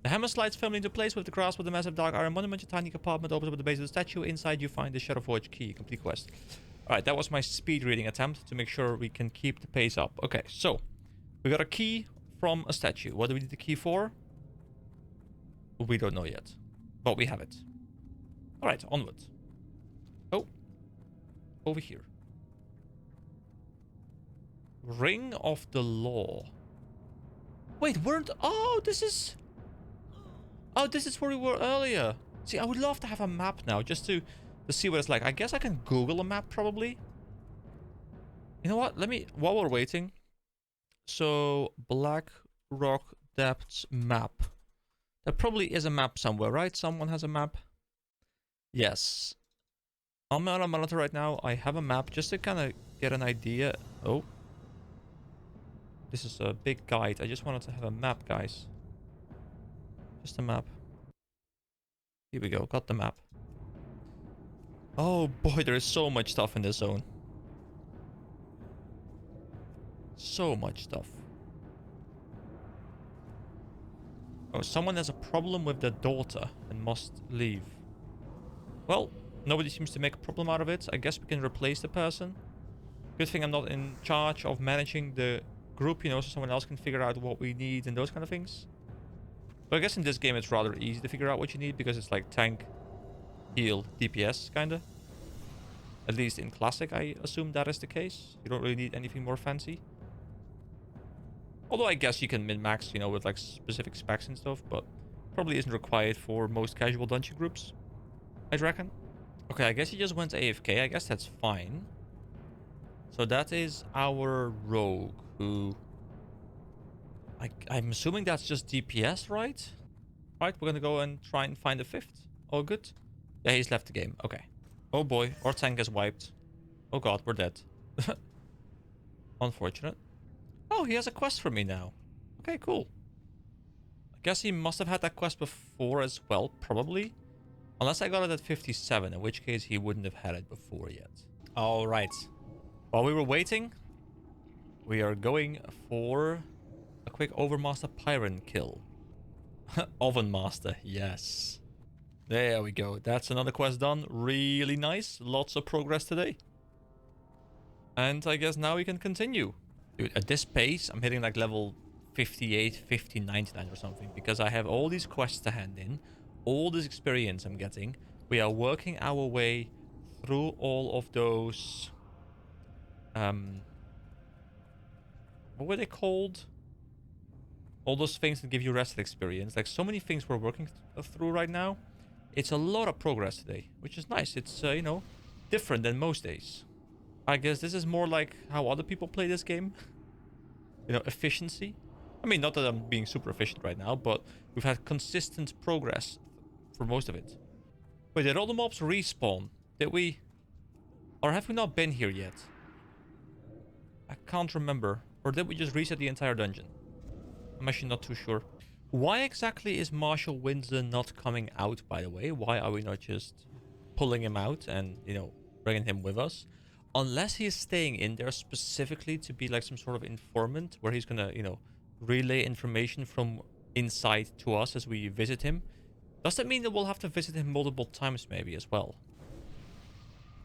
The hammer slides firmly into place with the grasp of the massive dark iron monument. A tiny compartment opens up at the base of the statue. Inside you find the Shadowforge key. Complete quest. Alright, that was my speed reading attempt to make sure we can keep the pace up. Okay, so we got a key from a statue. What do we need the key for? We don't know yet. But we have it. Alright, onward. Oh. Over here. Ring of the Law. Wait, weren't... Oh, this is... Oh, this is where we were earlier. See, I would love to have a map now, just to see what it's like. I guess I can Google a map, probably. You know what? Let me... While we're waiting... So, Blackrock Depths map. There probably is a map somewhere, right? Someone has a map. Yes. I'm on a monitor right now. I have a map, just to kind of get an idea. Oh. This is a big guide. I just wanted to have a map, guys. Just a map. Here we go. Got the map. Oh boy, there is so much stuff in this zone. So much stuff. Oh, someone has a problem with their daughter and must leave. Well, nobody seems to make a problem out of it. I guess we can replace the person. Good thing I'm not in charge of managing the group, you know, so someone else can figure out what we need and those kind of things. But I guess in this game it's rather easy to figure out what you need because it's like tank, heal, DPS, kinda. At least in Classic, I assume that is the case. You don't really need anything more fancy. Although I guess you can min-max, you know, with like specific specs and stuff, but probably isn't required for most casual dungeon groups, I'd reckon. Okay, I guess he just went AFK. I guess that's fine. So that is our rogue, who... I'm assuming that's just DPS, right? Right, we're gonna go and try and find a fifth. Oh, good. Yeah, he's left the game. Okay. Oh boy, our tank is wiped. Oh god, we're dead. Unfortunate. Oh, he has a quest for me now. Okay, cool. I guess he must have had that quest before as well, probably. Unless I got it at 57, in which case he wouldn't have had it before yet. Alright. While we were waiting, we are going for a quick Overmaster Pyron kill. Oven Master, yes. There we go. That's another quest done. Really nice. Lots of progress today. And I guess now we can continue. Dude, at this pace, I'm hitting like level 58, 50, 99 or something. Because I have all these quests to hand in. All this experience I'm getting. We are working our way through all of those... what were they called? All those things that give you rested experience. Like so many things we're working through right now. It's a lot of progress today, which is nice. It's, you know, different than most days. I guess this is more like how other people play this game. You know, efficiency. I mean, not that I'm being super efficient right now, but we've had consistent progress for most of it. Wait, did all the mobs respawn? Did we... Or have we not been here yet? I can't remember. Or did we just reset the entire dungeon? I'm actually not too sure. Why exactly is Marshal Windsor not coming out, by the way? Why are we not just pulling him out and, you know, bringing him with us? Unless he's staying in there specifically to be like some sort of informant where he's gonna, you know, relay information from inside to us as we visit him. Does that mean that we'll have to visit him multiple times maybe as well?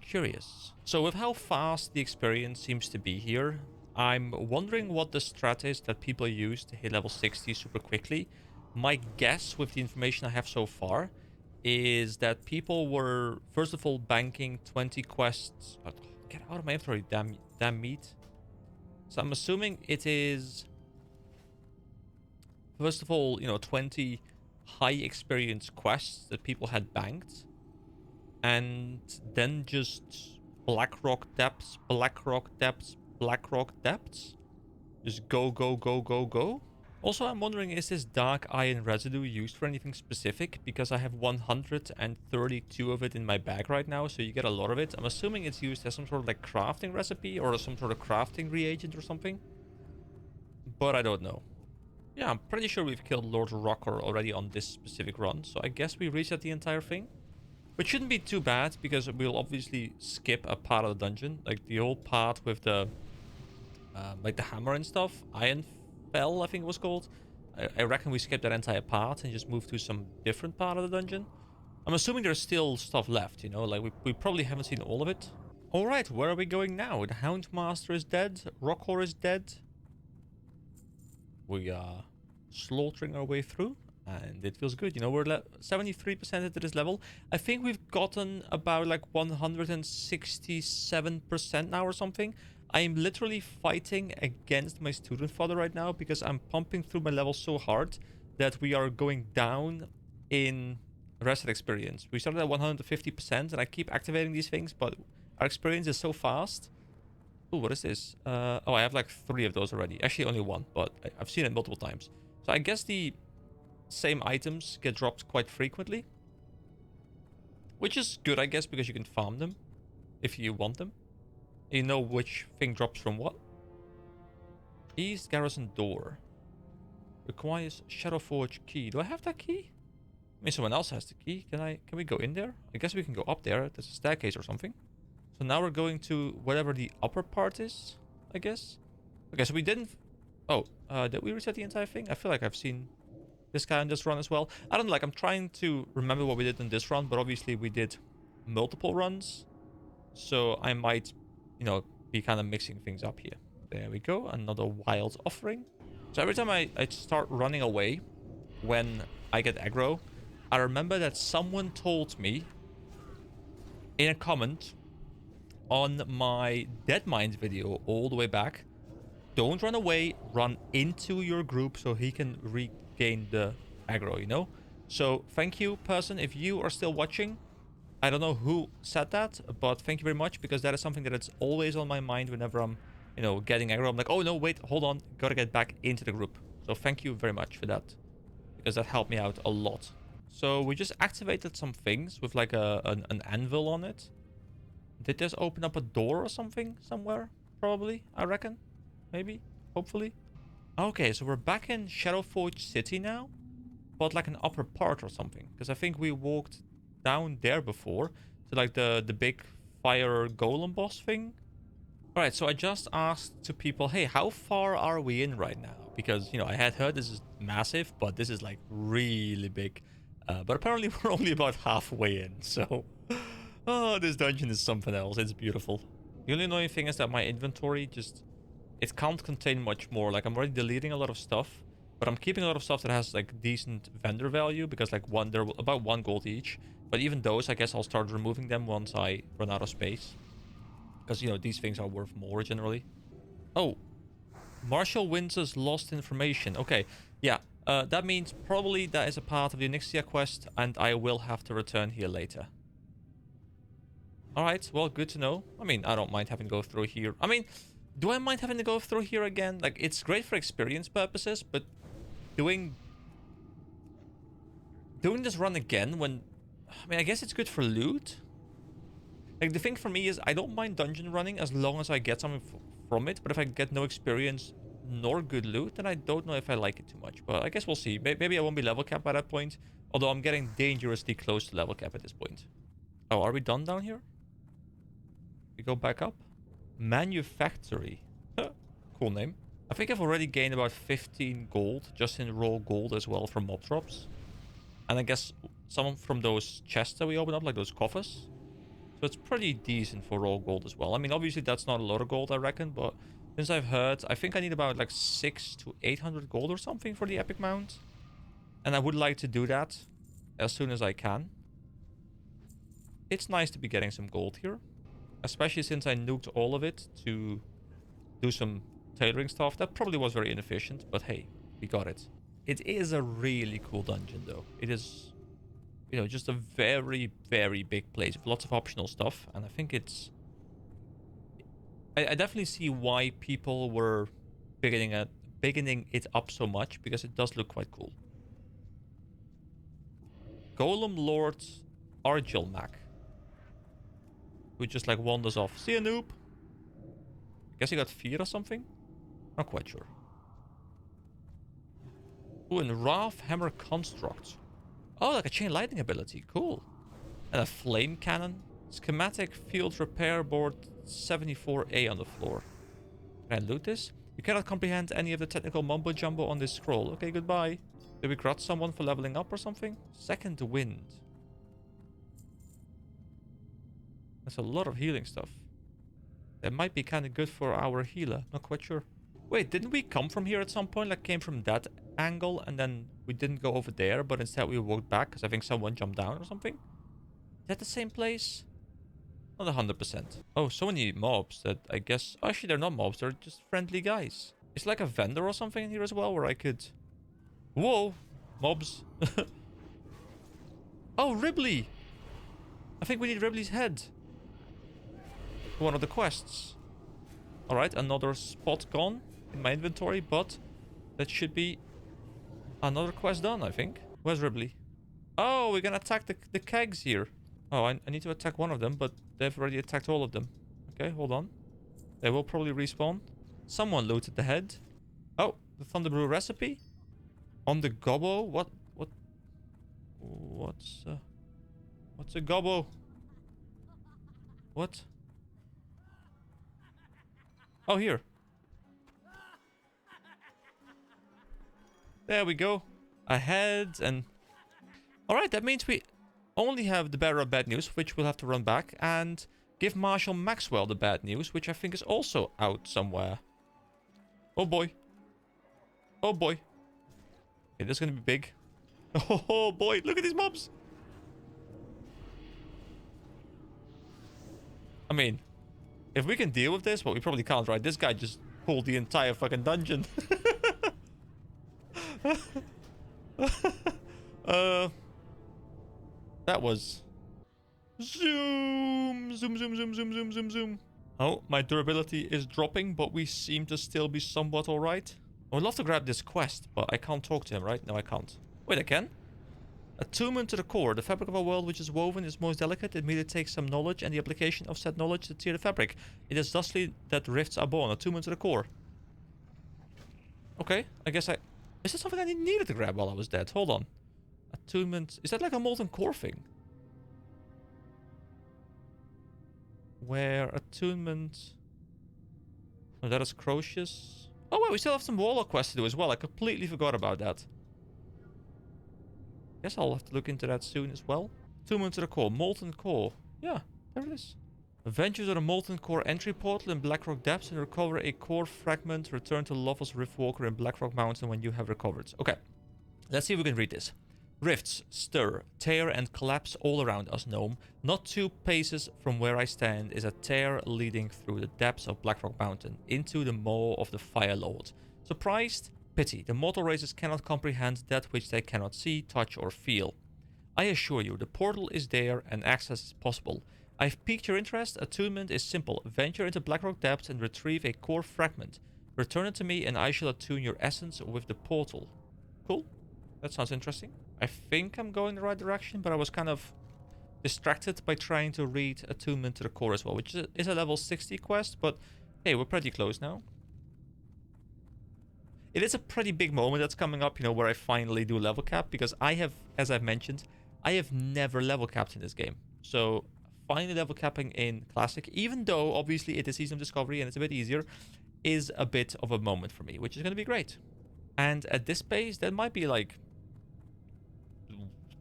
Curious. So with how fast the experience seems to be here, I'm wondering what the strat is that people use to hit level 60 super quickly. My guess with the information I have so far is that people were, first of all, banking 20 quests. Oh, get out of my inventory, damn meat. So I'm assuming it is, first of all, you know, 20 high experience quests that people had banked. And then just Blackrock Depths, Blackrock Depths, Blackrock Depths. Just go, go, go, go, go. Also, I'm wondering, is this dark iron residue used for anything specific? Because I have 132 of it in my bag right now, so you get a lot of it. I'm assuming it's used as some sort of like crafting recipe or some sort of crafting reagent or something. But I don't know. Yeah, I'm pretty sure we've killed Lord Rocker already on this specific run, so I guess we reset the entire thing. Which shouldn't be too bad, because we'll obviously skip a part of the dungeon. Like the old part with the... like the hammer and stuff. Iron Fell, I think it was called. I reckon we skipped that entire part and just moved to some different part of the dungeon. I'm assuming there's still stuff left, you know? Like, we probably haven't seen all of it. Alright, where are we going now? The Houndmaster is dead. Rockhor is dead. We are slaughtering our way through. And it feels good. You know, we're 73% into this level. I think we've gotten about like 167% now or something. I am literally fighting against my student father right now because I'm pumping through my levels so hard that we are going down in rested experience. We started at 150% and I keep activating these things, but our experience is so fast. Ooh, what is this? Oh, I have like 3 of those already. Actually, only 1, but I've seen it multiple times. So I guess the same items get dropped quite frequently. Which is good, I guess, because you can farm them if you want them. You know which thing drops from what. East Garrison Door. Requires Shadowforge key. Do I have that key? I mean, someone else has the key. Can we go in there? I guess we can go up there. There's a staircase or something. So now we're going to whatever the upper part is, I guess. Okay, so we didn't... Oh, did we reset the entire thing? I feel like I've seen this guy on this run as well. I don't know, like, I'm trying to remember what we did in this run, but obviously we did multiple runs. So I might, you know, be kind of mixing things up here. There we go, another wild offering. So every time I start running away when I get aggro, I remember that someone told me in a comment on my Dead Mines video all the way back don't run away, run into your group so he can regain the aggro, you know? So thank you, person, if you are still watching. I don't know who said that, but thank you very much, because that is something that is always on my mind whenever I'm, you know, getting aggro. I'm like, oh no, wait, hold on, gotta get back into the group. So thank you very much for that, because that helped me out a lot. So we just activated some things with like an anvil on it. Did this open up a door or something somewhere? Probably, I reckon. Maybe, hopefully. Okay, so we're back in Shadowforge City now, but like an upper part or something, because I think we walked down there before to like the big fire golem boss thing. All right, so I just asked to people, hey, how far are we in right now? Because, you know, I had heard this is massive, but this is like really big. But apparently we're only about halfway in, so oh, this dungeon is something else. It's beautiful. The only annoying thing is that my inventory just, it can't contain much more. Like, I'm already deleting a lot of stuff, but I'm keeping a lot of stuff that has like decent vendor value, because like they're about 1 gold each. But even those, I guess I'll start removing them once I run out of space, because, you know, these things are worth more generally. Oh, Marshall Windsor's lost information. Okay, yeah, that means probably that is a part of the Onyxia quest, and I will have to return here later. Alright, well, good to know. I mean, I don't mind having to go through here. I mean, do I mind having to go through here again? Like, it's great for experience purposes, but doing this run again when... I mean, I guess it's good for loot. Like, the thing for me is I don't mind dungeon running as long as I get something from it, but if I get no experience nor good loot, then I don't know if I like it too much. But I guess we'll see. Maybe I won't be level capped by that point, although I'm getting dangerously close to level cap at this point. Oh, are we done down here? We go back up. Manufactory. Cool name. I think I've already gained about 15 gold just in raw gold as well from mob drops. And I guess some from those chests that we opened up, like those coffers. So it's pretty decent for raw gold as well. I mean, obviously that's not a lot of gold, I reckon, but since I've heard, I think I need about like 600 to 800 gold or something for the epic mount. And I would like to do that as soon as I can. It's nice to be getting some gold here, especially since I nuked all of it to do some tailoring stuff. That probably was very inefficient, but hey, we got it. It is a really cool dungeon though. It is, you know, just a very, very big place with lots of optional stuff. And I think it's... I definitely see why people were beginning it up so much, because it does look quite cool. Golem Lord Argilmac, who just like wanders off. See ya, noob. Guess he got fear or something? Not quite sure. Ooh, and Wrath Hammer Construct. Oh, like a chain lightning ability. Cool. And a flame cannon. Schematic field repair board 74A on the floor. Can I loot this? You cannot comprehend any of the technical mumbo jumbo on this scroll. Okay, goodbye. Did we grudge someone for leveling up or something? Second wind. That's a lot of healing stuff. That might be kind of good for our healer. Not quite sure. Wait, didn't we come from here at some point? Like, came from that angle, and then we didn't go over there, but instead we walked back because I think someone jumped down or something? Is that the same place? Not 100%. Oh, so many mobs that I guess... Actually, they're not mobs. They're just friendly guys. It's like a vendor or something in here as well, where I could... Whoa! Mobs. Oh, Ribley! I think we need Ribley's head. One of the quests. Alright, another spot gone in my inventory, but that should be another quest done, I think. Where's Ribley? Oh, we're gonna attack the kegs here. Oh, I need to attack one of them, but they've already attacked all of them. Okay, hold on. They will probably respawn. Someone looted the head. Oh, the Thunderbrew recipe? On the gobbo? What's a gobbo? What? Oh, here. There we go. A head and... Alright, that means we only have the bearer of bad news, which we'll have to run back, and give Marshal Maxwell the bad news, which I think is also out somewhere. Oh boy. Oh boy. Okay, this is gonna be big. Oh boy, look at these mobs! I mean, if we can deal with this, well, we probably can't, right? This guy just pull the entire fucking dungeon. That was... Zoom! Zoom, zoom, zoom, zoom, zoom, zoom, zoom. Oh, my durability is dropping, but we seem to still be somewhat alright. I would love to grab this quest, but I can't talk to him, right? No, I can't. Wait, I can? Attunement to the core. The fabric of a world which is woven is most delicate. It merely takes some knowledge and the application of said knowledge to tear the fabric. It is thusly that rifts are born. Attunement to the core. Okay, I guess I... Is that something I needed to grab while I was dead? Hold on. Attunement... Is that like a molten core thing? Where attunement... Oh, that is Crocious. Oh wait, we still have some Warlock quests to do as well. I completely forgot about that. Guess I'll have to look into that soon as well. Attunement to the core. Molten core. Yeah, there it is. Adventures of the Molten Core entry portal in Blackrock Depths and recover a core fragment. Return to Lovel's Riftwalker in Blackrock Mountain when you have recovered. Okay, let's see if we can read this. Rifts stir, tear and collapse all around us, gnome. Not 2 paces from where I stand is a tear leading through the depths of Blackrock Mountain into the maw of the Fire Lord. Surprised? Pity. The mortal races cannot comprehend that which they cannot see, touch or feel. I assure you, the portal is there and access is possible. I've piqued your interest. Attunement is simple. Venture into Blackrock Depths and retrieve a core fragment. Return it to me and I shall attune your essence with the portal. Cool. That sounds interesting. I think I'm going the right direction, but I was kind of distracted by trying to read Attunement to the Core as well, which is a level 60 quest, but hey, we're pretty close now. It is a pretty big moment that's coming up, you know, where I finally do level cap, because I have, as I've mentioned, I have never level capped in this game. So finally level capping in Classic, even though obviously it is Season of Discovery and it's a bit easier, is a bit of a moment for me, which is going to be great. And at this pace, that might be like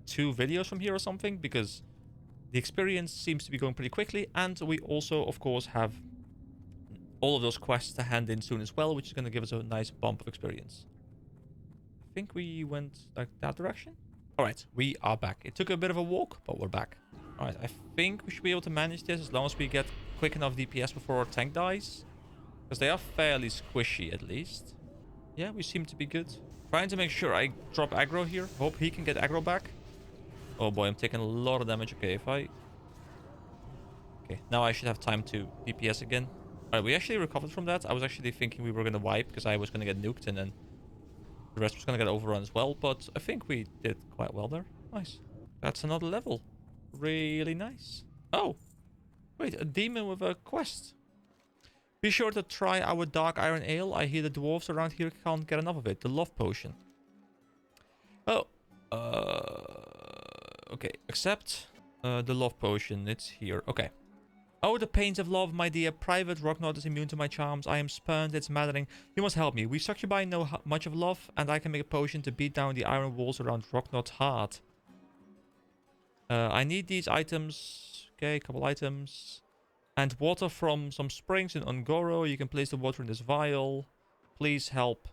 2 videos from here or something, because the experience seems to be going pretty quickly, and we also, of course, have all of those quests to hand in soon as well, which is going to give us a nice bump of experience. I think we went like that direction. All right, we are back. It took a bit of a walk, but we're back. All right, I think we should be able to manage this as long as we get quick enough DPS before our tank dies, because they are fairly squishy at least. Yeah, we seem to be good. Trying to make sure I drop aggro here. Hope he can get aggro back. Oh boy, I'm taking a lot of damage. Okay, if I... Okay, now I should have time to DPS again. Alright, we actually recovered from that. I was actually thinking we were going to wipe because I was going to get nuked and then the rest was going to get overrun as well. But I think we did quite well there. Nice. That's another level. Really nice. Oh, wait, a demon with a quest. Be sure to try our Dark Iron Ale. I hear the dwarves around here can't get enough of it. The love potion. Oh, okay, accept the love potion. It's here. Okay. Oh, the pains of love, my dear. Private Rocknot is immune to my charms. I am spurned. It's maddening. You must help me. We succubi know much of love, and I can make a potion to beat down the iron walls around Rocknot's heart. I need these items. Okay, a couple items. And water from some springs in Ungoro. You can place the water in this vial. Please help.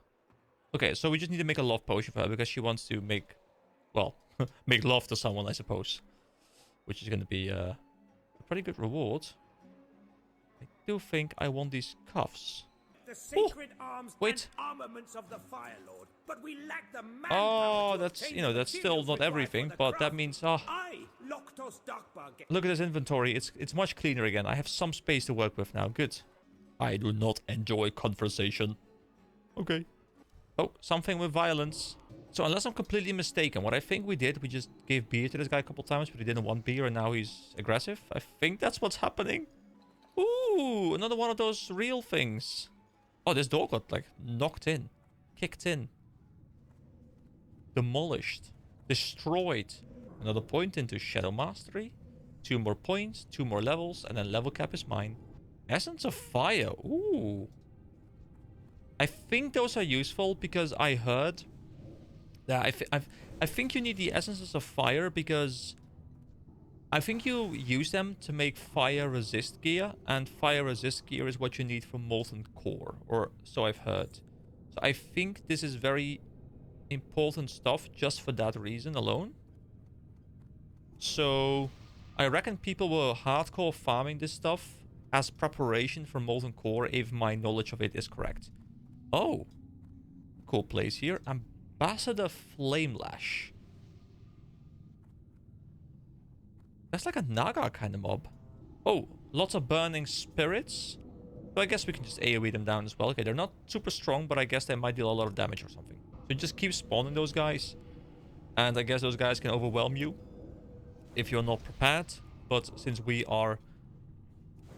Okay, so we just need to make a love potion for her because she wants to make, well, make love to someone, I suppose. Which is going to be a pretty good reward. I do think I want these cuffs. The sacred arms and armaments of the Fire Lord, but we lack the manpower. Oh, that's, you know, that's still not everything, but that means, look at this inventory. It's much cleaner again. I have some space to work with now. Good. I do not enjoy conversation. Okay. Oh, something with violence. So unless I'm completely mistaken, what I think we did, we just gave beer to this guy a couple times, but he didn't want beer and now he's aggressive. I think that's what's happening. Ooh, another one of those real things. Oh, this door got like knocked in, kicked in, demolished, destroyed. Another point into Shadow Mastery. 2 more points, 2 more levels, and then level cap is mine. Essence of Fire. Ooh. I think those are useful because I heard that I think you need the Essences of Fire because I think you use them to make fire resist gear, and fire resist gear is what you need for Molten Core, or so I've heard. So I think this is very important stuff just for that reason alone. So I reckon people were hardcore farming this stuff as preparation for Molten Core if my knowledge of it is correct. Oh, cool place here. Ambassador Flamelash. That's like a Naga kind of mob. Oh, lots of burning spirits. So I guess we can just AoE them down as well. Okay, they're not super strong, but I guess they might deal a lot of damage or something. So just keep spawning those guys. And I guess those guys can overwhelm you if you're not prepared. But since we are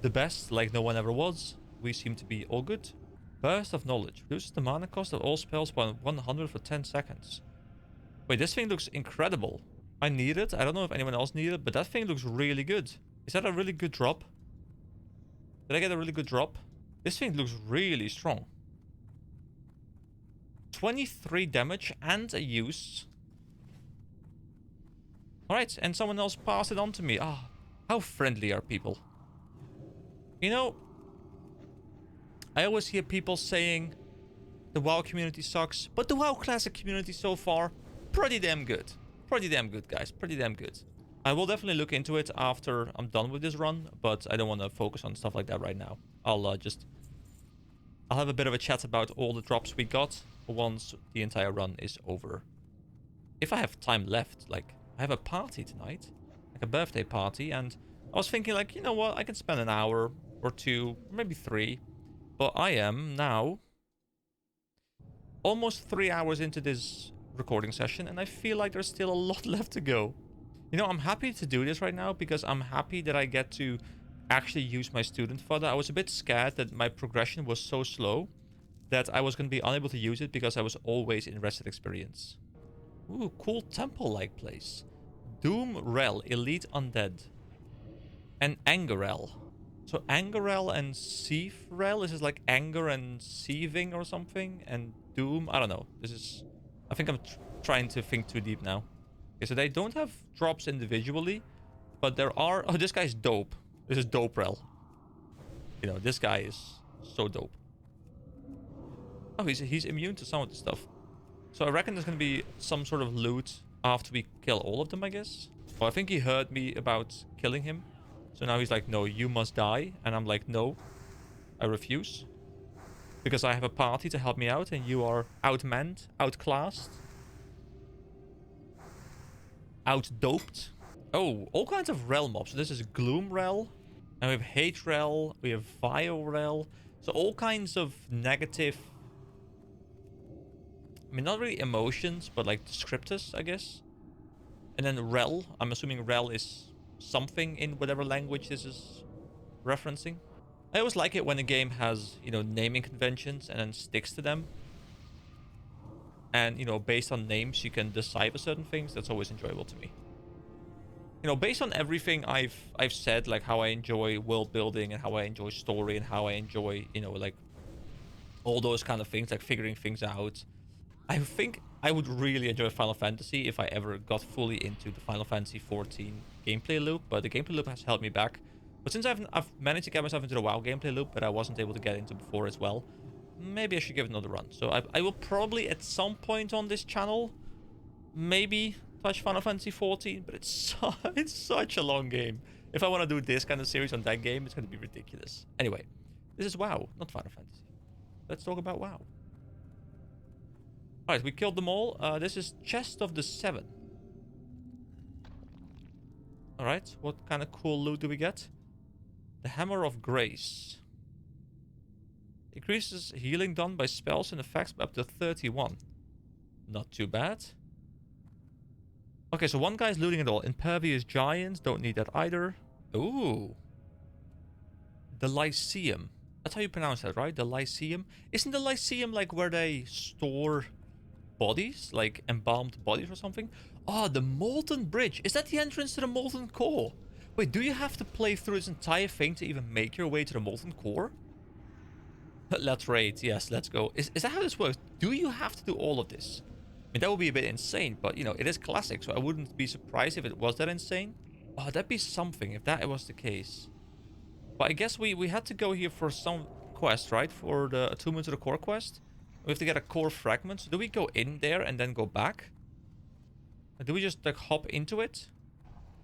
the best, like no one ever was, we seem to be all good. Burst of Knowledge. Reduces the mana cost of all spells by 100 for 10 seconds. Wait, this thing looks incredible. I need it. I don't know if anyone else needs it, but that thing looks really good. Is that a really good drop? Did I get a really good drop? This thing looks really strong. 23 damage and a use. Alright, and someone else passed it on to me. Ah, how friendly are people? You know, I always hear people saying the WoW community sucks, but the WoW Classic community so far, pretty damn good. Pretty damn good, guys. Pretty damn good. I will definitely look into it after I'm done with this run, but I don't want to focus on stuff like that right now. I'll have a bit of a chat about all the drops we got once the entire run is over. If I have time left, like, I have a party tonight, like a birthday party, and I was thinking, like, you know what, I can spend an hour or two, maybe 3, but I am now almost 3 hours into this recording session, and I feel like there's still a lot left to go. You know, I'm happy to do this right now because I'm happy that I get to actually use my student fodder. I was a bit scared that my progression was so slow that I was going to be unable to use it because I was always in rested experience. Ooh, cool temple-like place. Doom Rel, Elite Undead. And Angerel. So Angerel and Seethrel, is this like anger and seething or something? And Doom, I don't know. This is... I think I'm trying to think too deep now. Okay, so they don't have drops individually, but there are... Oh, this guy's dope. This is Dope Rel. You know, this guy is so dope. Oh, he's immune to some of the stuff. So I reckon there's going to be some sort of loot after we kill all of them, I guess. Well, I think he heard me about killing him. So now he's like, no, you must die. And I'm like, no, I refuse. Because I have a party to help me out and you are outmanned, outclassed. Outdoped. Oh, all kinds of Rel mobs. So this is Gloom Rel. And we have Hate Rel. We have Vile Rel. So all kinds of negative... I mean, not really emotions, but like descriptors, I guess. And then Rel. I'm assuming Rel is something in whatever language this is referencing. I always like it when a game has, you know, naming conventions and then sticks to them. And, you know, based on names, you can decipher certain things. That's always enjoyable to me. You know, based on everything I've said, like how I enjoy world building and how I enjoy story and how I enjoy, you know, like all those kind of things, like figuring things out. I think I would really enjoy Final Fantasy if I ever got fully into the Final Fantasy XIV gameplay loop, but the gameplay loop has held me back. But since I've managed to get myself into the WoW gameplay loop, but I wasn't able to get into before as well, maybe I should give it another run. So I will probably at some point on this channel maybe touch Final Fantasy XIV, but it's such a long game. If I want to do this kind of series on that game, it's going to be ridiculous. Anyway, this is WoW, not Final Fantasy. Let's talk about WoW. Alright, we killed them all. This is Chest of the Seven. Alright, what kind of cool loot do we get? The Hammer of Grace. Increases healing done by spells and effects by up to 31. Not too bad. Okay, so one guy's looting it all. Impervious Giants, don't need that either. Ooh. The Lyceum. That's how you pronounce that, right? The Lyceum. Isn't the Lyceum like where they store bodies? Like embalmed bodies or something? Oh, the Molten Bridge. Is that the entrance to the Molten Core? Wait, do you have to play through this entire thing to even make your way to the Molten Core? Let's raid. Yes, let's go. Is that how this works? Do you have to do all of this? I mean, that would be a bit insane, but, you know, it is classic, so I wouldn't be surprised if it was that insane. Oh, that'd be something if that was the case. But I guess we had to go here for some quest, right? For the Attunement to the Core quest. We have to get a core fragment. So do we go in there and then go back? Or do we just, like, hop into it?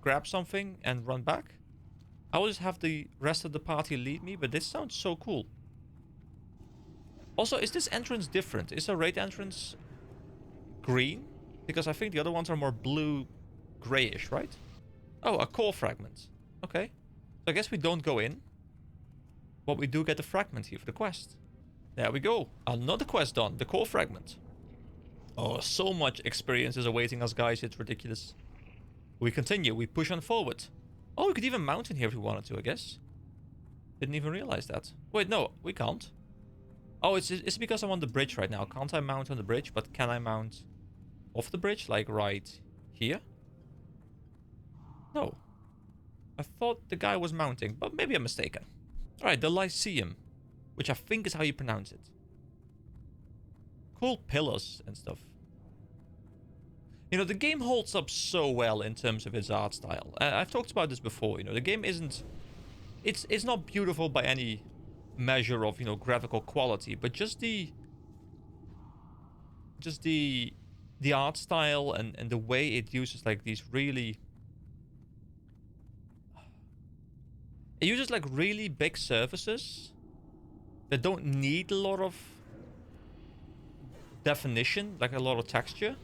Grab something and run back? I will just have the rest of the party lead me, but this sounds so cool. Also, is this entrance different? Is the raid entrance green? Because I think the other ones are more blue, grayish, right? Oh, a core fragment. Okay. So I guess we don't go in. But we do get the fragment here for the quest. There we go. Another quest done. The core fragment. Oh, so much experience is awaiting us, guys. It's ridiculous. We continue. We push on forward. Oh, we could even mount in here if we wanted to, I guess. Didn't even realize that. Wait, no, we can't. Oh, it's because I'm on the bridge right now. Can't I mount on the bridge? But can I mount off the bridge? Like right here? No. I thought the guy was mounting, but maybe I'm mistaken. Alright, the Lyceum, which I think is how you pronounce it. Cool pillars and stuff. You know, the game holds up so well in terms of its art style. I've talked about this before, you know, the game isn't... It's not beautiful by any measure of, you know, graphical quality, but just the art style and the way it uses, like, these really... It uses, like, really big surfaces that don't need a lot of definition, like a lot of texture.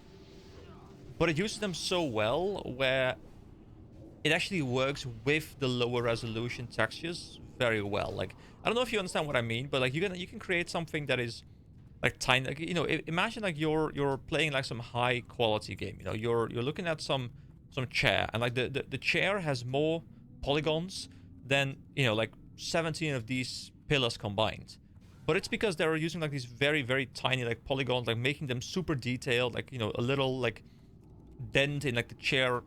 But it uses them so well where it actually works with the lower resolution textures very well. Like, I don't know if you understand what I mean, but like you can create something that is like tiny. Like, you know, imagine like you're playing like some high quality game. You know, you're looking at some chair, and like the chair has more polygons than, you know, like 17 of these pillars combined. But it's because they're using like these very, very tiny like polygons, like making them super detailed, like, you know, a little like dent in like the chair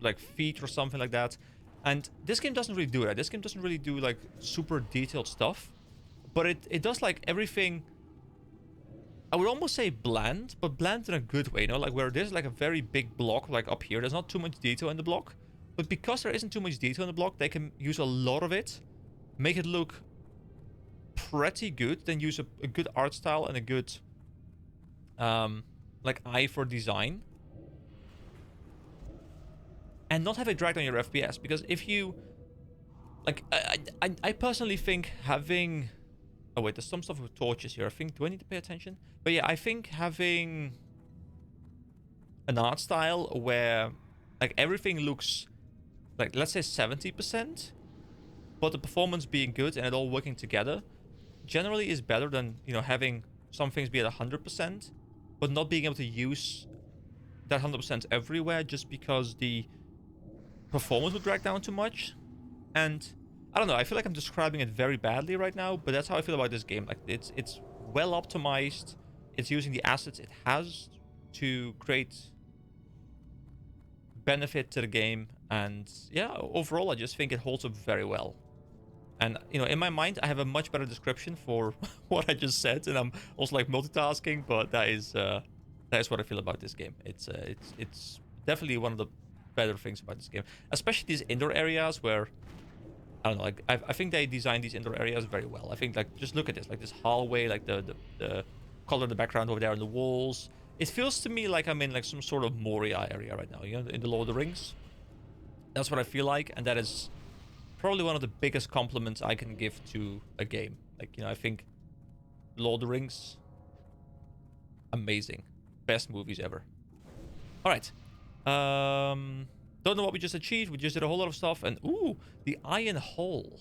like feet or something like that. And this game doesn't really do that. This game doesn't really do like super detailed stuff, but it does like everything. I would almost say bland, but bland in a good way, you know, like where there's like a very big block like up here, there's not too much detail in the block, but because there isn't too much detail in the block, they can use a lot of it, make it look pretty good, then use a good art style and a good like eye for design, and not have it drag down your FPS. Because if you like, I personally think having... Oh wait, there's some stuff with torches here. I think, do I need to pay attention? But yeah, I think having an art style where like everything looks like, let's say 70%, but the performance being good and it all working together generally is better than, you know, having some things be at 100%, but not being able to use that 100% everywhere just because the performance would drag down too much. And I don't know, I feel like I'm describing it very badly right now, but that's how I feel about this game. Like, it's well optimized. It's using the assets it has to create benefit to the game, and yeah, overall I just think it holds up very well. And, you know, in my mind I have a much better description for what I just said, and I'm also like multitasking, but that is what I feel about this game. It's definitely one of the better things about this game, especially these indoor areas where, I don't know, like I think they designed these indoor areas very well. I think, like, just look at this, like this hallway, like the color in the background over there on the walls. It feels to me like I'm in like some sort of Moria area right now, you know, in the Lord of the Rings. That's what I feel like, and that is probably one of the biggest compliments I can give to a game. Like, you know, I think Lord of the Rings, amazing, best movies ever. All right. Don't know what we just achieved. We just did a whole lot of stuff. And ooh, the Iron Hole.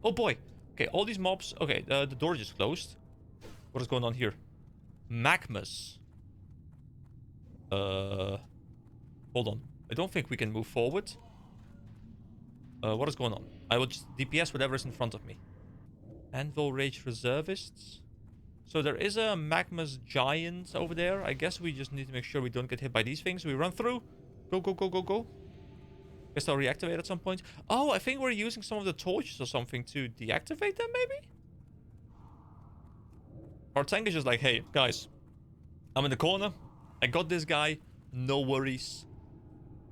Oh boy. Okay, all these mobs. Okay, the door just closed. What is going on here? Magmas. Hold on. I don't think we can move forward. What is going on? I will just DPS whatever is in front of me. Anvil Rage Reservists. So there is a Magma's Giant over there. I guess we just need to make sure we don't get hit by these things. We run through. Go, go, go, go, go. Guess I'll reactivate at some point. Oh, I think we're using some of the torches or something to deactivate them, maybe? Our tank is just like, hey, guys. I'm in the corner. I got this guy. No worries.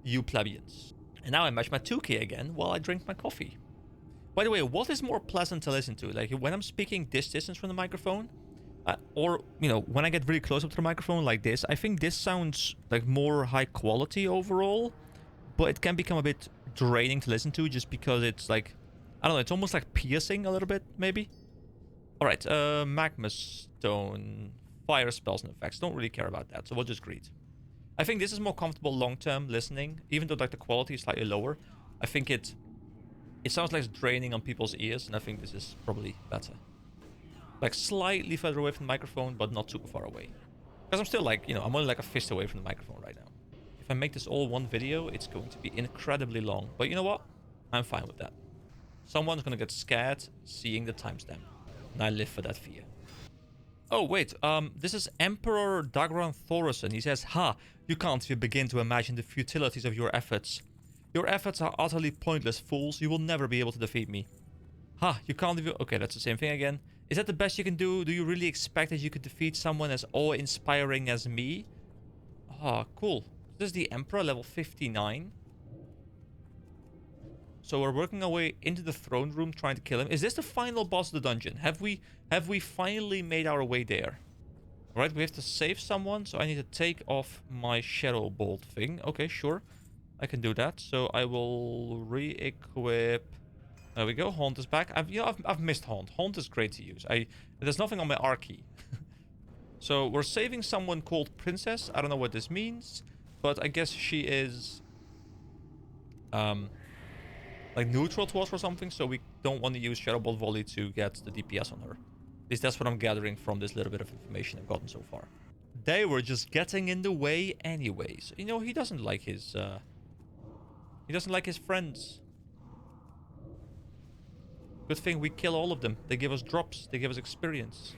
You plebeians. And now I match my 2K again while I drink my coffee. By the way, what is more pleasant to listen to? Like, when I'm speaking this distance from the microphone, or, you know, when I get really close up to the microphone like this, I think this sounds like more high quality overall, but it can become a bit draining to listen to just because it's like, I don't know, it's almost like piercing a little bit, maybe. All right, magma stone, fire spells and effects. Don't really care about that, so we'll just greet. I think this is more comfortable long-term listening, even though like the quality is slightly lower. I think it sounds like it's draining on people's ears, and I think this is probably better. Like slightly further away from the microphone, but not super far away. Because I'm still like, you know, I'm only like a fist away from the microphone right now. If I make this all one video, it's going to be incredibly long. But you know what? I'm fine with that. Someone's gonna get scared seeing the timestamp. And I live for that fear. Oh, wait. This is Emperor Dagran Thoresen. He says, "Ha, you can't even begin to imagine the futilities of your efforts. Your efforts are utterly pointless, fools. You will never be able to defeat me. Ha, you can't even..." Okay, that's the same thing again. "Is that the best you can do? Do you really expect that you could defeat someone as awe-inspiring as me?" Ah, cool. This is the Emperor, level 59. So we're working our way into the throne room trying to kill him. Is this the final boss of the dungeon? Have we finally made our way there? Alright, we have to save someone, so I need to take off my Shadow Bolt thing. Okay, sure. I can do that. So I will re-equip... There we go. Haunt is back. I've missed Haunt. Haunt is great to use. There's nothing on my R key. So we're saving someone called Princess. I don't know what this means, but I guess she is... like neutral to us or something, so we don't want to use Shadow Bolt Volley to get the DPS on her. At least that's what I'm gathering from this little bit of information I've gotten so far. They were just getting in the way anyways. You know, he doesn't like his friends. Good thing we kill all of them. They give us drops. They give us experience.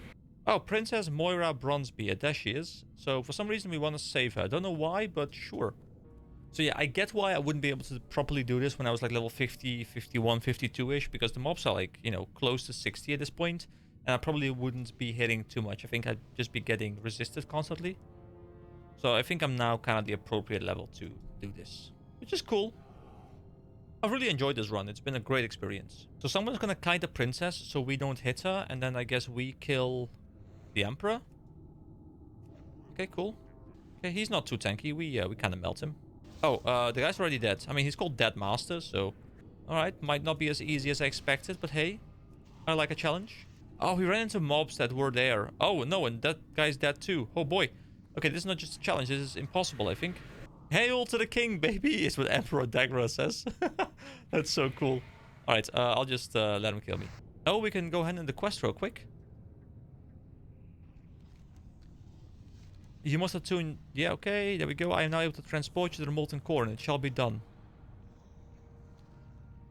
Oh, Princess Moira Bronzebeard. There she is. So for some reason we want to save her. I don't know why, but sure. So yeah, I get why I wouldn't be able to properly do this when I was like level 50, 51, 52-ish. Because the mobs are like, you know, close to 60 at this point. And I probably wouldn't be hitting too much. I think I'd just be getting resisted constantly. So I think I'm now kind of the appropriate level to do this. Which is cool. I've really enjoyed this run. It's been a great experience. So someone's gonna kite the princess so we don't hit her. And then I guess we kill the Emperor. Okay, cool. Okay, he's not too tanky. We kind of melt him. Oh, the guy's already dead. I mean, he's called Dead Master, so... Alright, might not be as easy as I expected, but hey. I like a challenge. Oh, we ran into mobs that were there. Oh, no, and that guy's dead too. Oh, boy. Okay, this is not just a challenge. This is impossible, I think. Hail to the king, baby, is what Emperor Dagra says. That's so cool. Alright, I'll just let him kill me. Oh, we can go ahead and the quest real quick. You must attune... Yeah, okay, there we go. I am now able to transport you to the molten core, and it shall be done.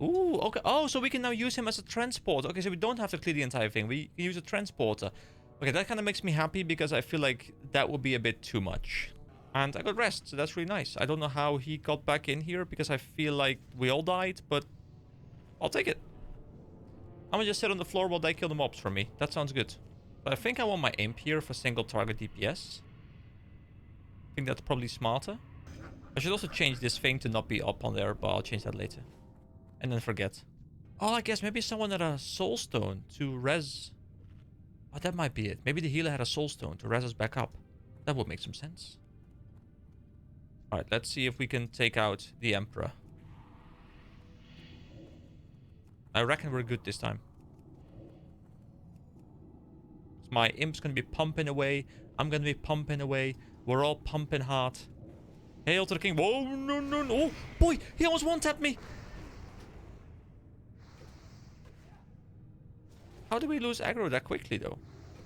Ooh, okay. Oh, so we can now use him as a transporter. Okay, so we don't have to clear the entire thing. We can use a transporter. Okay, that kind of makes me happy because I feel like that would be a bit too much. And I got rest, so that's really nice. I don't know how he got back in here because I feel like we all died, but I'll take it. I'm gonna just sit on the floor while they kill the mobs for me. That sounds good. But I think I want my imp here for single target DPS. I think that's probably smarter. I should also change this thing to not be up on there, but I'll change that later. And then forget. Oh, I guess maybe someone had a soul stone to res... Oh, that might be it. Maybe the healer had a soul stone to res us back up. That would make some sense. Alright, let's see if we can take out the Emperor. I reckon we're good this time. My imp's gonna be pumping away. I'm gonna be pumping away. We're all pumping hard. Hail to the king. Whoa, no, no, no. Oh, boy, he almost one-tapped me. How did we lose aggro that quickly, though?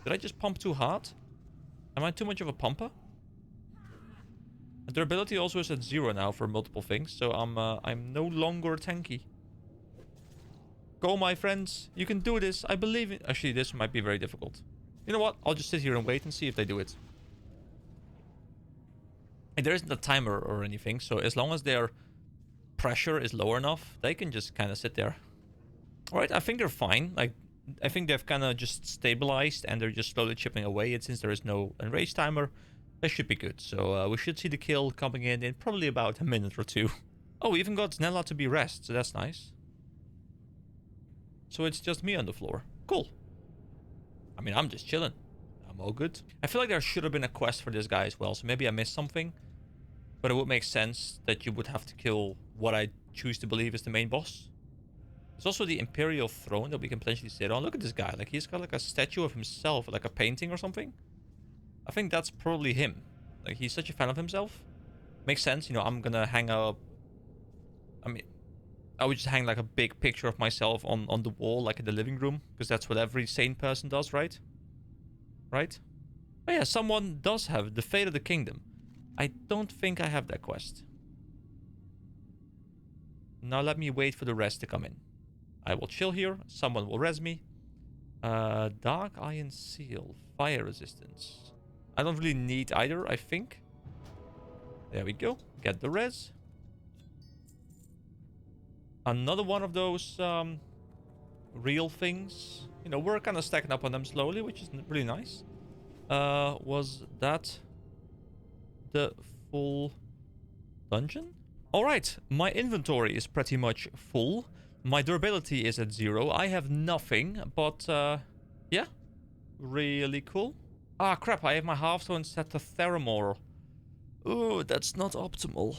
Did I just pump too hard? Am I too much of a pumper? Durability also is at 0 now for multiple things, so I'm no longer tanky. Go, my friends. You can do this. I believe in... Actually, this might be very difficult. You know what? I'll just sit here and wait and see if they do it. And there isn't a timer or anything, so as long as their pressure is low enough, they can just kind of sit there. Alright, I think they're fine. Like, I think they've kind of just stabilized and they're just slowly chipping away. And since there is no enrage timer, they should be good. So we should see the kill coming in probably about a minute or two. Oh, we even got Snella to be rest, so that's nice. So it's just me on the floor. Cool. I mean, I'm just chilling. I'm all good. I feel like there should have been a quest for this guy as well, so maybe I missed something. But it would make sense that you would have to kill what I choose to believe is the main boss. There's also the Imperial Throne that we can potentially sit on. Look at this guy. Like, he's got like a statue of himself, like a painting or something. I think that's probably him. Like, he's such a fan of himself. Makes sense, you know, I'm gonna hang up... I mean, I would just hang like a big picture of myself on the wall, like in the living room. Because that's what every sane person does, right? Right? Oh yeah, someone does have the Fate of the Kingdom. I don't think I have that quest. Now let me wait for the rest to come in. I will chill here. Someone will res me. Dark Iron Seal. Fire resistance. I don't really need either, I think. There we go. Get the res. Another one of those real things. You know, we're kind of stacking up on them slowly, which is really nice. Was that the full dungeon? Alright, my inventory is pretty much full. My durability is at 0. I have nothing, but yeah. Really cool. Ah, crap, I have my Hearthstone set to Theramore. Oh, that's not optimal.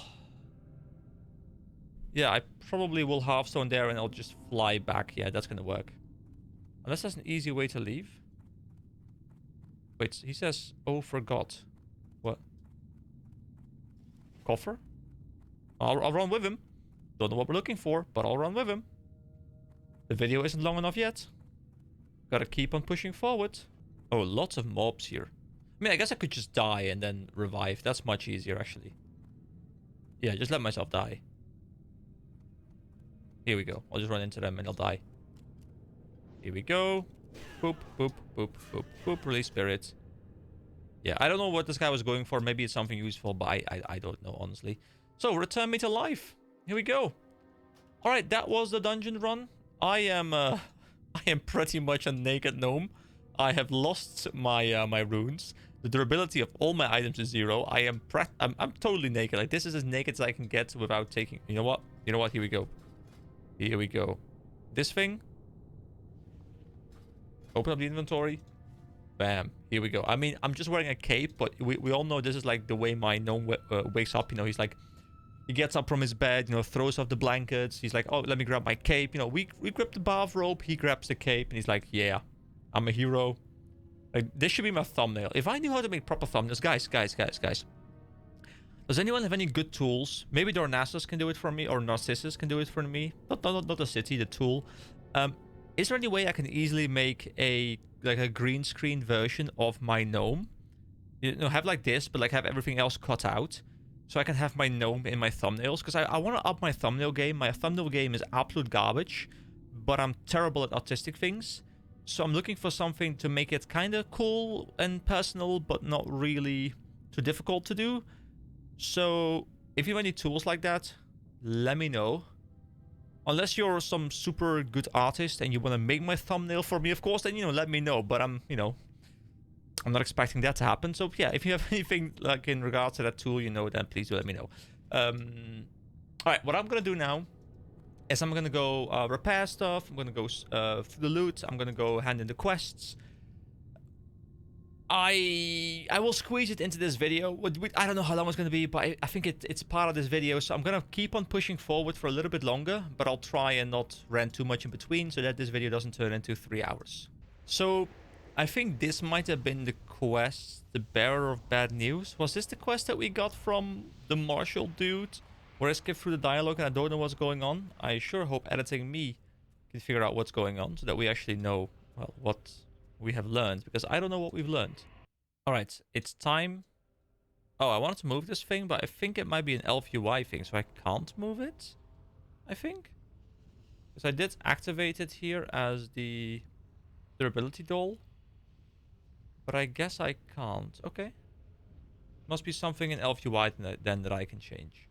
Yeah, I probably will Hearthstone there and I'll just fly back. Yeah, that's gonna work. Unless there's an easy way to leave. Wait, he says, oh, forgot. What? Coffer? I'll run with him. Don't know what we're looking for, but I'll run with him. The video isn't long enough yet. Gotta keep on pushing forward. Oh, lots of mobs here. I mean, I guess I could just die and then revive. That's much easier, actually. Yeah, just let myself die. Here we go. I'll just run into them and I'll die. Here we go. Boop, boop, boop, boop, boop. Release spirit. Yeah, I don't know what this guy was going for. Maybe it's something useful, but I don't know, honestly. So, return me to life. Here we go. Alright, that was the dungeon run. I am pretty much a naked gnome. I have lost my my runes. The durability of all my items is 0. I'm totally naked. Like, this is as naked as I can get without taking... You know what? You know what? Here we go. Here we go. This thing. Open up the inventory. Bam. Here we go. I mean, I'm just wearing a cape, but we all know this is like the way my gnome wakes up. You know, he's like... He gets up from his bed, you know, throws off the blankets. He's like, oh, let me grab my cape. You know, we grab the bathrobe. He grabs the cape, and he's like, yeah, I'm a hero. Like, this should be my thumbnail. If I knew how to make proper thumbnails... Guys. Does anyone have any good tools? Maybe Dornassus can do it for me, or Narcissus can do it for me. Not the city, the tool. Is there any way I can easily make a green screen version of my gnome? You know, have like this, but like have everything else cut out. So I can have my gnome in my thumbnails. Because I want to up my thumbnail game. My thumbnail game is absolute garbage. But I'm terrible at artistic things. So I'm looking for something to make it kind of cool and personal, but not really too difficult to do. So if you have any tools like that, let me know. Unless you're some super good artist and you want to make my thumbnail for me, of course, then, you know, let me know. But I'm not expecting that to happen. So yeah, if you have anything like in regards to that tool, you know, then please do let me know. All right, what I'm gonna do now is I'm gonna go repair stuff. I'm gonna go through the loot. I'm gonna go hand in the quests. I will squeeze it into this video. I don't know how long it's gonna be, but I think it's part of this video. So I'm gonna keep on pushing forward for a little bit longer, but I'll try and not rant too much in between so that this video doesn't turn into 3 hours. So I think this might have been the quest, the bearer of bad news. Was this the quest that we got from the marshal dude? Where I skipped through the dialogue and I don't know what's going on. I sure hope editing me can figure out what's going on so that we actually know, well, what we have learned. Because I don't know what we've learned. Alright, it's time. Oh, I wanted to move this thing, but I think it might be an elf UI thing, so I can't move it, I think. Because I did activate it here as the durability doll. But I guess I can't. Okay. Must be something in Elf UI then that I can change.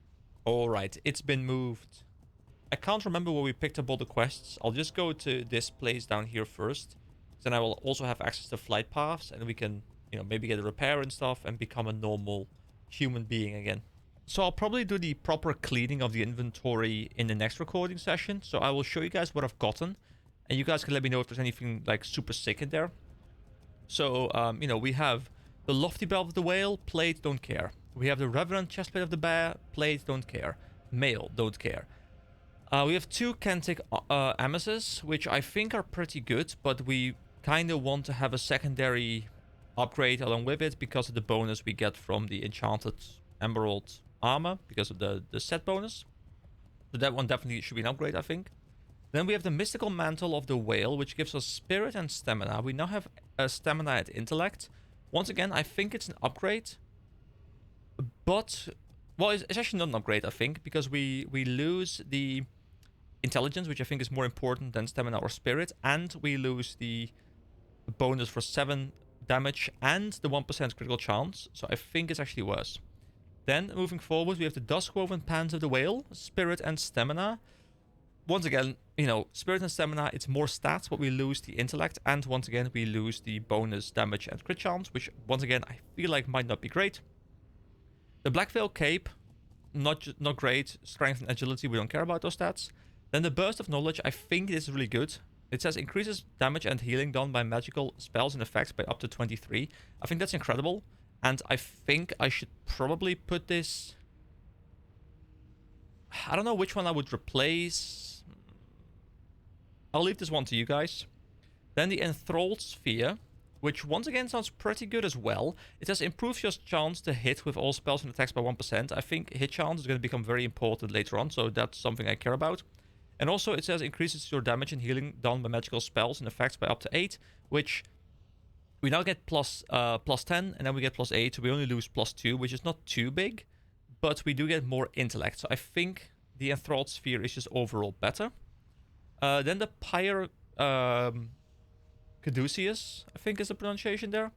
Alright, it's been moved. I can't remember where we picked up all the quests. I'll just go to this place down here first. Then I will also have access to flight paths. And we can, you know, maybe get a repair and stuff. And become a normal human being again. So I'll probably do the proper cleaning of the inventory in the next recording session. So I will show you guys what I've gotten. And you guys can let me know if there's anything like super sick in there. So, you know, we have the Lofty Bell of the Whale, plate, don't care. We have the Reverend Chestplate of the Bear, plate, don't care. Mail, don't care. We have two Kentic Amices, which I think are pretty good, but we kind of want to have a secondary upgrade along with it because of the bonus we get from the Enchanted Emerald Armor, because of the set bonus. So that one definitely should be an upgrade, I think. Then we have the Mystical Mantle of the Whale, which gives us Spirit and Stamina. We now have Stamina and Intellect. Once again, I think it's an upgrade. But, well, it's actually not an upgrade, I think, because we lose the Intelligence, which I think is more important than Stamina or Spirit. And we lose the bonus for 7 damage and the 1% critical chance. So I think it's actually worse. Then, moving forward, we have the Duskwoven Pants of the Whale, Spirit and Stamina. Once again, you know, Spirit and Stamina, it's more stats, but we lose the Intellect. And once again, we lose the bonus damage and crit chance, which, once again, I feel like might not be great. The Black Veil Cape, not great. Strength and Agility, we don't care about those stats. Then the Burst of Knowledge, I think this is really good. It says increases damage and healing done by magical spells and effects by up to 23. I think that's incredible. And I think I should probably put this... I don't know which one I would replace. I'll leave this one to you guys. Then the Enthralled Sphere, which once again sounds pretty good as well. It says improves your chance to hit with all spells and attacks by 1%. I think hit chance is going to become very important later on, so that's something I care about. And also it says increases your damage and healing done by magical spells and effects by up to 8, which we now get plus 10, and then we get plus 8, so we only lose plus 2, which is not too big, but we do get more intellect. So I think the Enthralled Sphere is just overall better. Then the Pyre... Caduceus, I think is the pronunciation there.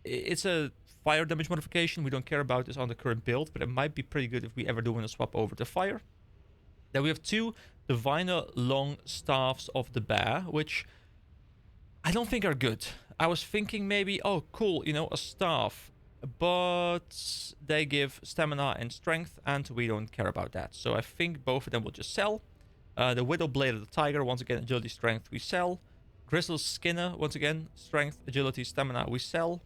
It's a fire damage modification. We don't care about this on the current build, but it might be pretty good if we ever do want to swap over to fire. Then we have two Diviner Long Staffs of the Bear, which I don't think are good. I was thinking maybe, oh cool, you know, a staff, but they give stamina and strength, and we don't care about that. So I think both of them will just sell. The Widow Blade of the Tiger, once again, agility, strength, we sell. Grizzle's Skinner, once again, strength, agility, stamina, we sell.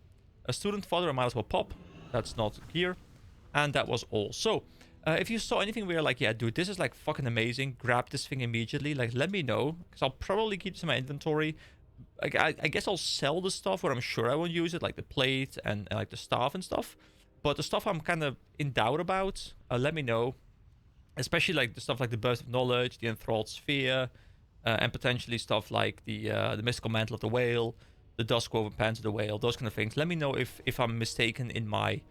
A Student Fodder, I might as well pop. That's not gear. And that was all. So, if you saw anything where you're like, yeah, dude, this is like fucking amazing, grab this thing immediately, like, let me know. Because I'll probably keep this in my inventory. Like, I guess I'll sell the stuff where I'm sure I won't use it, like the plate and like the staff and stuff. But the stuff I'm kind of in doubt about, let me know. Especially like the stuff like the Burst of Knowledge, the Enthralled Sphere, and potentially stuff like the Mystical Mantle of the Whale, the Duskwoven Pants of the Whale, those kind of things. Let me know if I'm mistaken in my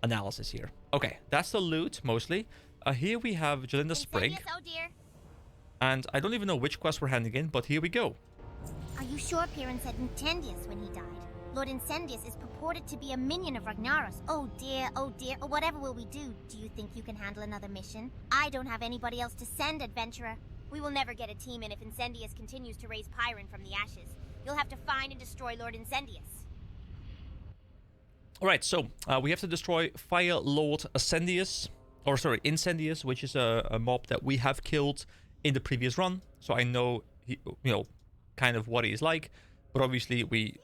analysis here. Okay, that's the loot, mostly. Here we have Jalinda Sprig. Oh dear. And I don't even know which quest we're handing in, but here we go. Are you sure Piran said Incendius when he died? Lord Incendius is purported to be a minion of Ragnaros. Oh dear, or whatever will we do? Do you think you can handle another mission? I don't have anybody else to send, adventurer. We will never get a team in if Incendius continues to raise Pyron from the ashes. You'll have to find and destroy Lord Incendius. Alright, so we have to destroy Fire Lord Incendius, which is a mob that we have killed in the previous run. So I know, kind of what he's like, but obviously we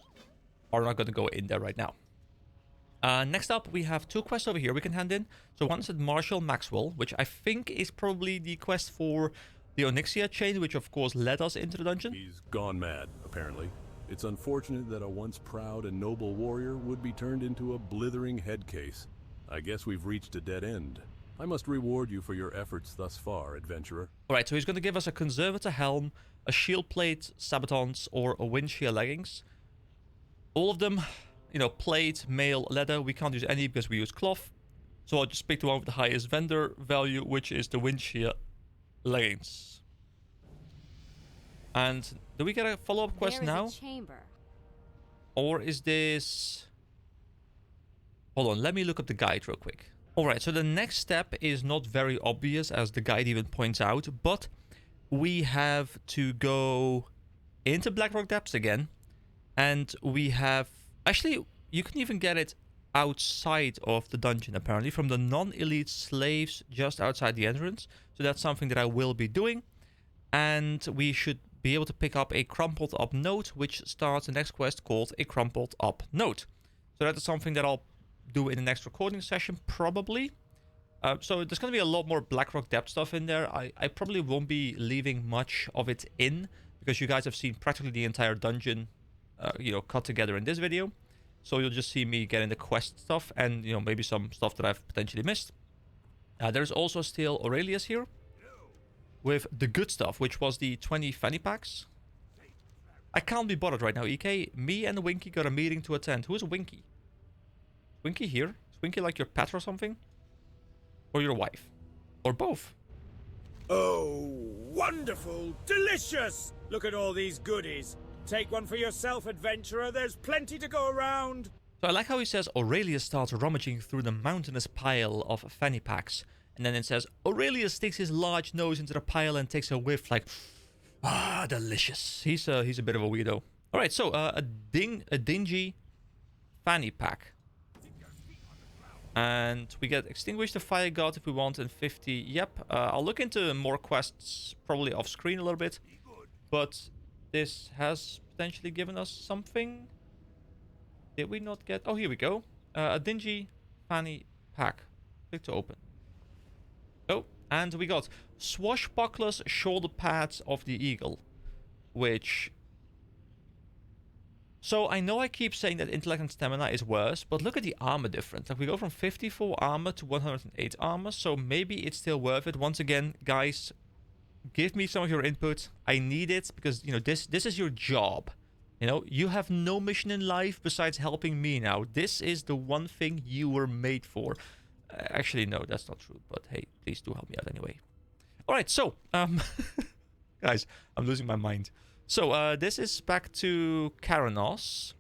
are not going to go in there right now. Next up, we have two quests over here we can hand in. So one is at Marshal Maxwell, which I think is probably the quest for the Onyxia chain, which of course led us into the dungeon. He's gone mad, apparently. It's unfortunate that a once proud and noble warrior would be turned into a blithering head case. I guess we've reached a dead end. I must reward you for your efforts thus far, adventurer. Alright, so he's going to give us a Conservator Helm, a Shield Plate, Sabatons, or a Wind Shear Leggings. All of them, plate, mail, leather. We can't use any because we use cloth. So I'll just pick the one with the highest vendor value, which is the Wind Shear Leggings. And do we get a follow-up quest now? A chamber. Or is this... Hold on, let me look up the guide real quick. Alright, so the next step is not very obvious, as the guide even points out, but we have to go into Blackrock Depths again, and we have... Actually, you can even get it outside of the dungeon, apparently, from the non-elite slaves just outside the entrance. So that's something that I will be doing, and we should be able to pick up a crumpled up note, which starts the next quest called a crumpled up note. So that is something that I'll do in the next recording session, probably. So there's going to be a lot more Blackrock Depths stuff in there. I probably won't be leaving much of it in, because you guys have seen practically the entire dungeon, cut together in this video. So you'll just see me getting the quest stuff and, maybe some stuff that I've potentially missed. There's also still Aurelius here with the good stuff, which was the 20 fanny packs. I can't be bothered right now, EK. Me and Winky got a meeting to attend. Who is Winky? Winky here? Is Winky like your pet or something? Or your wife? Or both? Oh, wonderful! Delicious! Look at all these goodies. Take one for yourself, adventurer. There's plenty to go around. So I like how he says Aurelius starts rummaging through the mountainous pile of fanny packs. And then it says, Aurelius sticks his large nose into the pile and takes a whiff like, ah, delicious. He's a bit of a weirdo. Alright, so a dingy fanny pack. And we get Extinguish the Fire God if we want, and 50. Yep, I'll look into more quests, probably off screen a little bit. But this has potentially given us something. Did we not get... Oh, here we go. A dingy fanny pack. Click to open. Oh, and we got Swashbuckler's Shoulder Pads of the Eagle. Which... So, I know I keep saying that intellect and stamina is worse, but look at the armor difference. Like, we go from 54 armor to 108 armor, so maybe it's still worth it. Once again, guys, give me some of your input. I need it, because, this is your job. You have no mission in life besides helping me now. This is the one thing you were made for. Actually, no, that's not true, but hey, please do help me out anyway. Alright, so, guys, I'm losing my mind. So, this is back to Karanos,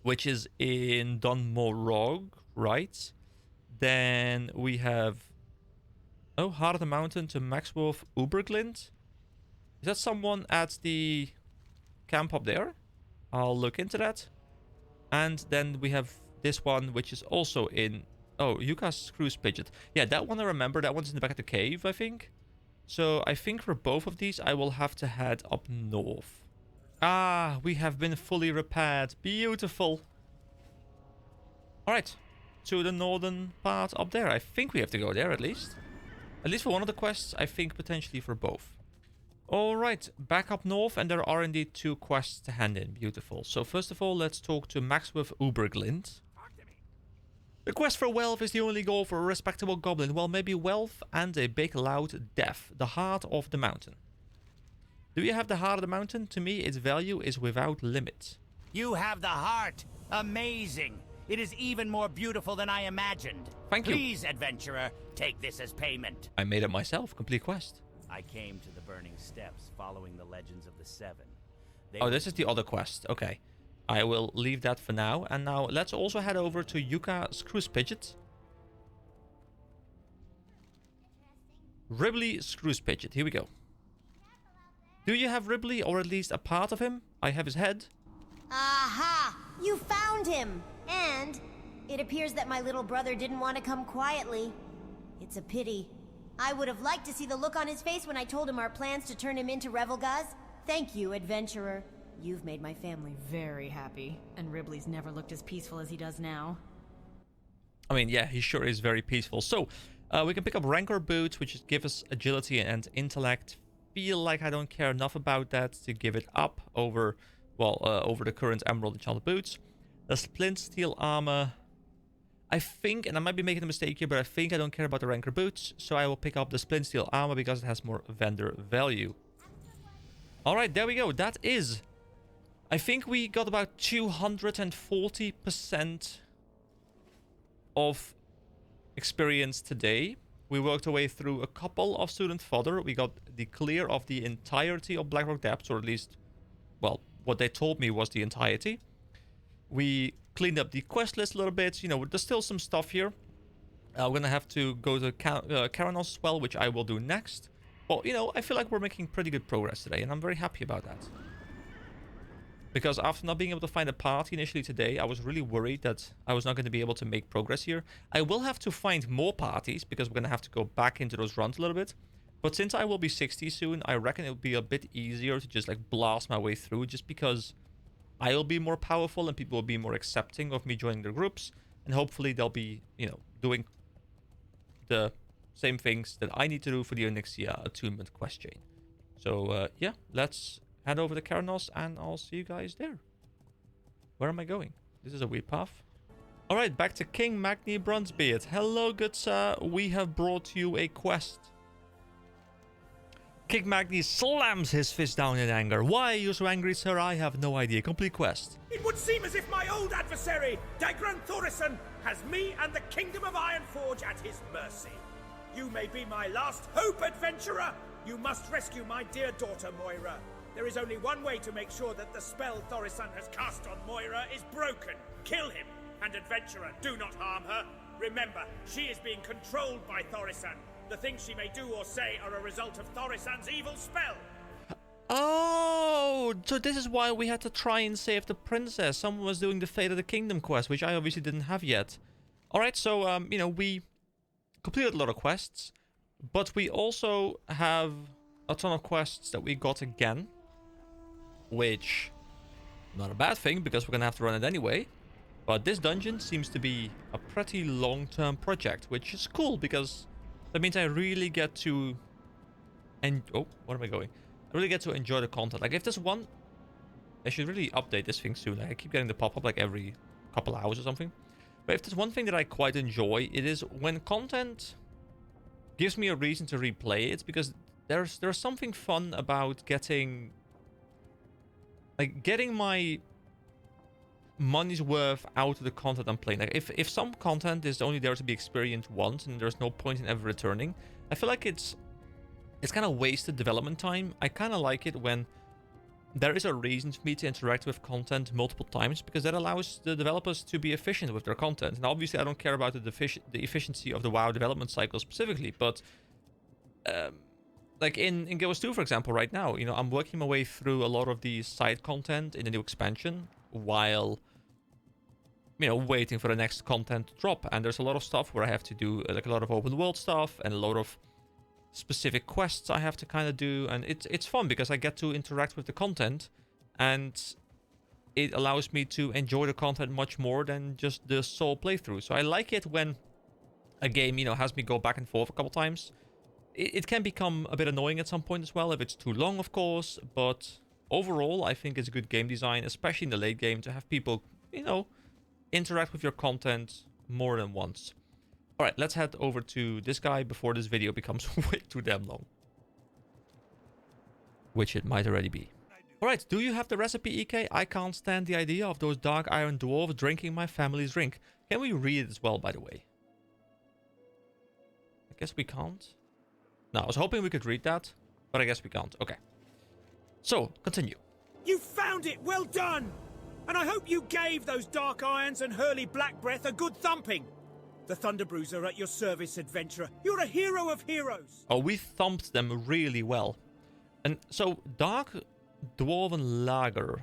which is in Dunmorog, right? Then we have... Oh, Heart of the Mountain to Maxwolf Uberglint. Is that someone at the camp up there? I'll look into that. And then we have this one, which is also in... Oh, Yuka's Cruise Pidget. Yeah, that one I remember. That one's in the back of the cave, I think. So, I think for both of these, I will have to head up north. Ah, we have been fully repaired. Beautiful. Alright. To the northern part up there. I think we have to go there, at least. At least for one of the quests. I think potentially for both. Alright. Back up north. And there are indeed 2 quests to hand in. Beautiful. So, first of all, let's talk to Maxwolf Uberglint. The quest for wealth is the only goal for a respectable goblin. Well, maybe wealth and a big loud death. The heart of the mountain. Do you have the heart of the mountain? To me, its value is without limit. You have the heart. Amazing. It is even more beautiful than I imagined. Thank you. Please, adventurer, take this as payment. I made it myself. Complete quest. I came to the Burning Steps following the legends of the Seven. Oh, this is the other quest. Okay. I will leave that for now. And now let's also head over to Yuka's Cruise Pidget. Ribley Screws Pidget. Here we go. Do you have Ribley, or at least a part of him? I have his head. Aha! You found him! And it appears that my little brother didn't want to come quietly. It's a pity. I would have liked to see the look on his face when I told him our plans to turn him into Revelgaz. Thank you, adventurer. You've made my family Very happy. And Ribley's never looked as peaceful as he does now. I mean, yeah, he sure is very peaceful. So, we can pick up Rancor Boots, which give us agility and intellect. Feel like I don't care enough about that to give it up over, well, over the current Emerald Enchanted Boots. The Splint Steel Armor. I think, and I might be making a mistake here, but I think I don't care about the Rancor Boots. So I will pick up the Splint Steel Armor because it has more vendor value. Alright, there we go. That is... I think we got about 240% of experience today. We worked our way through a couple of student fodder. We got the clear of the entirety of Blackrock Depths, or at least, well, what they told me was the entirety. We cleaned up the quest list a little bit. You know, there's still some stuff here. We're going to have to go to Karanos as well, which I will do next. Well, you know, I feel like we're making pretty good progress today, and I'm very happy about that. Because after not being able to find a party initially today, I was really worried that I was not going to be able to make progress here. I will have to find more parties, because we're going to have to go back into those runs a little bit. But since I will be 60 soon, I reckon it will be a bit easier to just like blast my way through, just because I will be more powerful and people will be more accepting of me joining their groups. And hopefully they'll be, you know, doing the same things that I need to do for the Onyxia attunement quest chain. So yeah, let's head over to Keranos and I'll see you guys there. Where am I going? This is a weird path. Alright, back to King Magni Bronzebeard. Hello, good sir. We have brought you a quest. King Magni slams his fist down in anger. Why are you so angry, sir? I have no idea. Complete quest. It would seem as if my old adversary, Dagran Thorison, has me and the Kingdom of Ironforge at his mercy. You may be my last hope, adventurer. You must rescue my dear daughter, Moira. There is only one way to make sure that the spell Thorison has cast on Moira is broken. Kill him. And adventurer, do not harm her. Remember, she is being controlled by Thorison. The things she may do or say are a result of Thorison's evil spell. Oh, so this is why we had to try and save the princess. Someone was doing the Fate of the Kingdom quest, which I obviously didn't have yet. Alright, so, you know, we completed a lot of quests, but we also have a ton of quests that we got again, which, not a bad thing, because we're gonna have to run it anyway. But this dungeon seems to be a pretty long-term project, which is cool, because that means I really get to... oh, where am I going? I really get to enjoy the content. Like, if there's one... I should really update this thing soon. Like, I keep getting the pop-up, like, every couple hours or something. But if there's one thing that I quite enjoy, it is when content gives me a reason to replay it, because there's something fun about getting... like, getting my money's worth out of the content I'm playing. Like, if some content is only there to be experienced once and there's no point in ever returning, I feel like it's kind of wasted development time. I kind of like it when there is a reason for me to interact with content multiple times, because that allows the developers to be efficient with their content. And obviously I don't care about the efficiency of the WoW development cycle specifically, but like in Ghost 2, for example, right now, you know, I'm working my way through a lot of the side content in the new expansion while, you know, waiting for the next content to drop. And there's a lot of stuff where I have to do like a lot of open world stuff and a lot of specific quests I have to kind of do, and it's fun because I get to interact with the content and it allows me to enjoy the content much more than just the sole playthrough. So I like it when a game, you know, has me go back and forth a couple times. It can become a bit annoying at some point as well if it's too long, of course, but overall I think it's good game design, especially in the late game, to have people, you know, interact with your content more than once. Alright, let's head over to this guy before this video becomes way too damn long. Which it might already be. Alright, do you have the recipe, EK? I can't stand the idea of those dark iron dwarves drinking my family's drink. Can we read it as well, by the way? I guess we can't. No, I was hoping we could read that, but I guess we can't. Okay. So, continue. You found it! Well done! And I hope you gave those dark irons and Hurley Black Breath a good thumping. The Thunderbrews are at your service, adventurer. You're a hero of heroes. Oh, we thumped them really well. And so, Dark Dwarven Lager.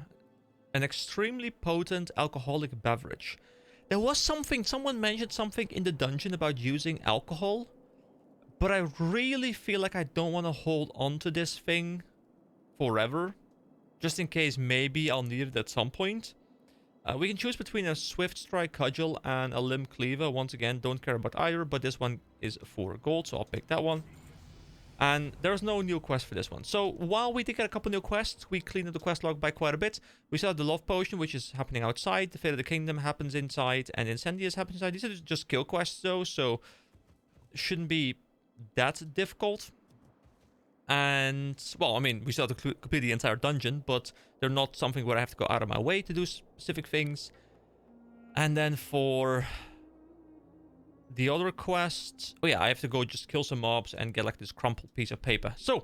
An extremely potent alcoholic beverage. There was something, someone mentioned something in the dungeon about using alcohol. But I really feel like I don't want to hold on to this thing forever. Just in case maybe I'll need it at some point. We can choose between a Swift Strike Cudgel and a Limb Cleaver. Once again, don't care about either, but this one is 4 gold, so I'll pick that one. And there's no new quest for this one. So while we did get a couple new quests, we cleaned up the quest log by quite a bit. We saw the Love Potion, which is happening outside. The Fate of the Kingdom happens inside, and Incendious happens inside. These are just kill quests though, so shouldn't be that difficult. And, well, I mean, we still have to complete the entire dungeon, but they're not something where I have to go out of my way to do specific things. And then for the other quests, oh yeah, I have to go just kill some mobs and get like this crumpled piece of paper. So,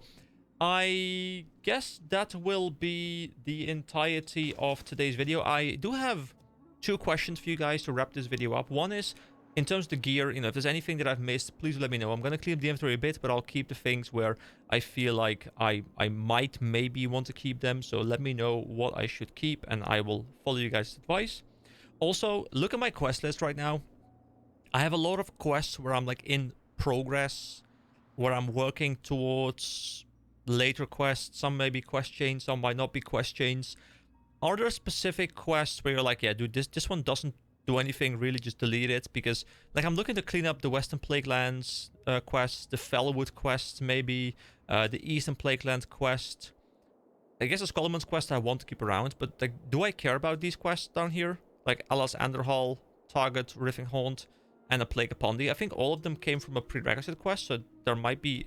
I guess that will be the entirety of today's video. I do have 2 questions for you guys to wrap this video up. One is, in terms of the gear, you know, if there's anything that I've missed, please let me know. I'm going to clean up the inventory a bit, but I'll keep the things where I feel like I might maybe want to keep them. So let me know what I should keep, and I will follow you guys' advice. Also, look at my quest list right now. I have a lot of quests where I'm like in progress, where I'm working towards later quests. Some may be quest chains, some might not be quest chains. Are there specific quests where you're like, yeah, dude, this one doesn't do anything really, just delete it, because like I'm looking to clean up the Western Plaguelands quest, the Fellwood quest, maybe the Eastern Plaguelands quest. I guess the Skullman's quest I want to keep around, but like, do I care about these quests down here? Like Alas Anderhall, Target, Riffing Haunt, and a Plague upon Thee. I think all of them came from a prerequisite quest, so there might be,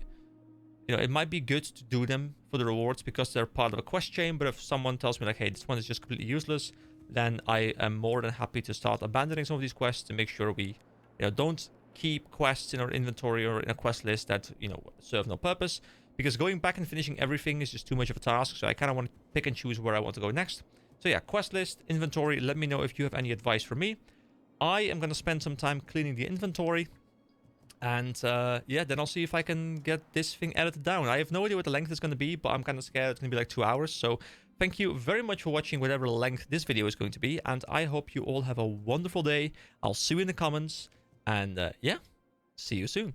you know, it might be good to do them for the rewards because they're part of a quest chain. But if someone tells me like, hey, this one is just completely useless, then I am more than happy to start abandoning some of these quests to make sure we, you know, don't keep quests in our inventory or in a quest list that, you know, serve no purpose. Because going back and finishing everything is just too much of a task, so I kind of want to pick and choose where I want to go next. So yeah, quest list, inventory, let me know if you have any advice for me. I am going to spend some time cleaning the inventory. And yeah, then I'll see if I can get this thing edited down. I have no idea what the length is going to be, but I'm kind of scared it's going to be like 2 hours. So thank you very much for watching whatever length this video is going to be. And I hope you all have a wonderful day. I'll see you in the comments. And yeah, see you soon.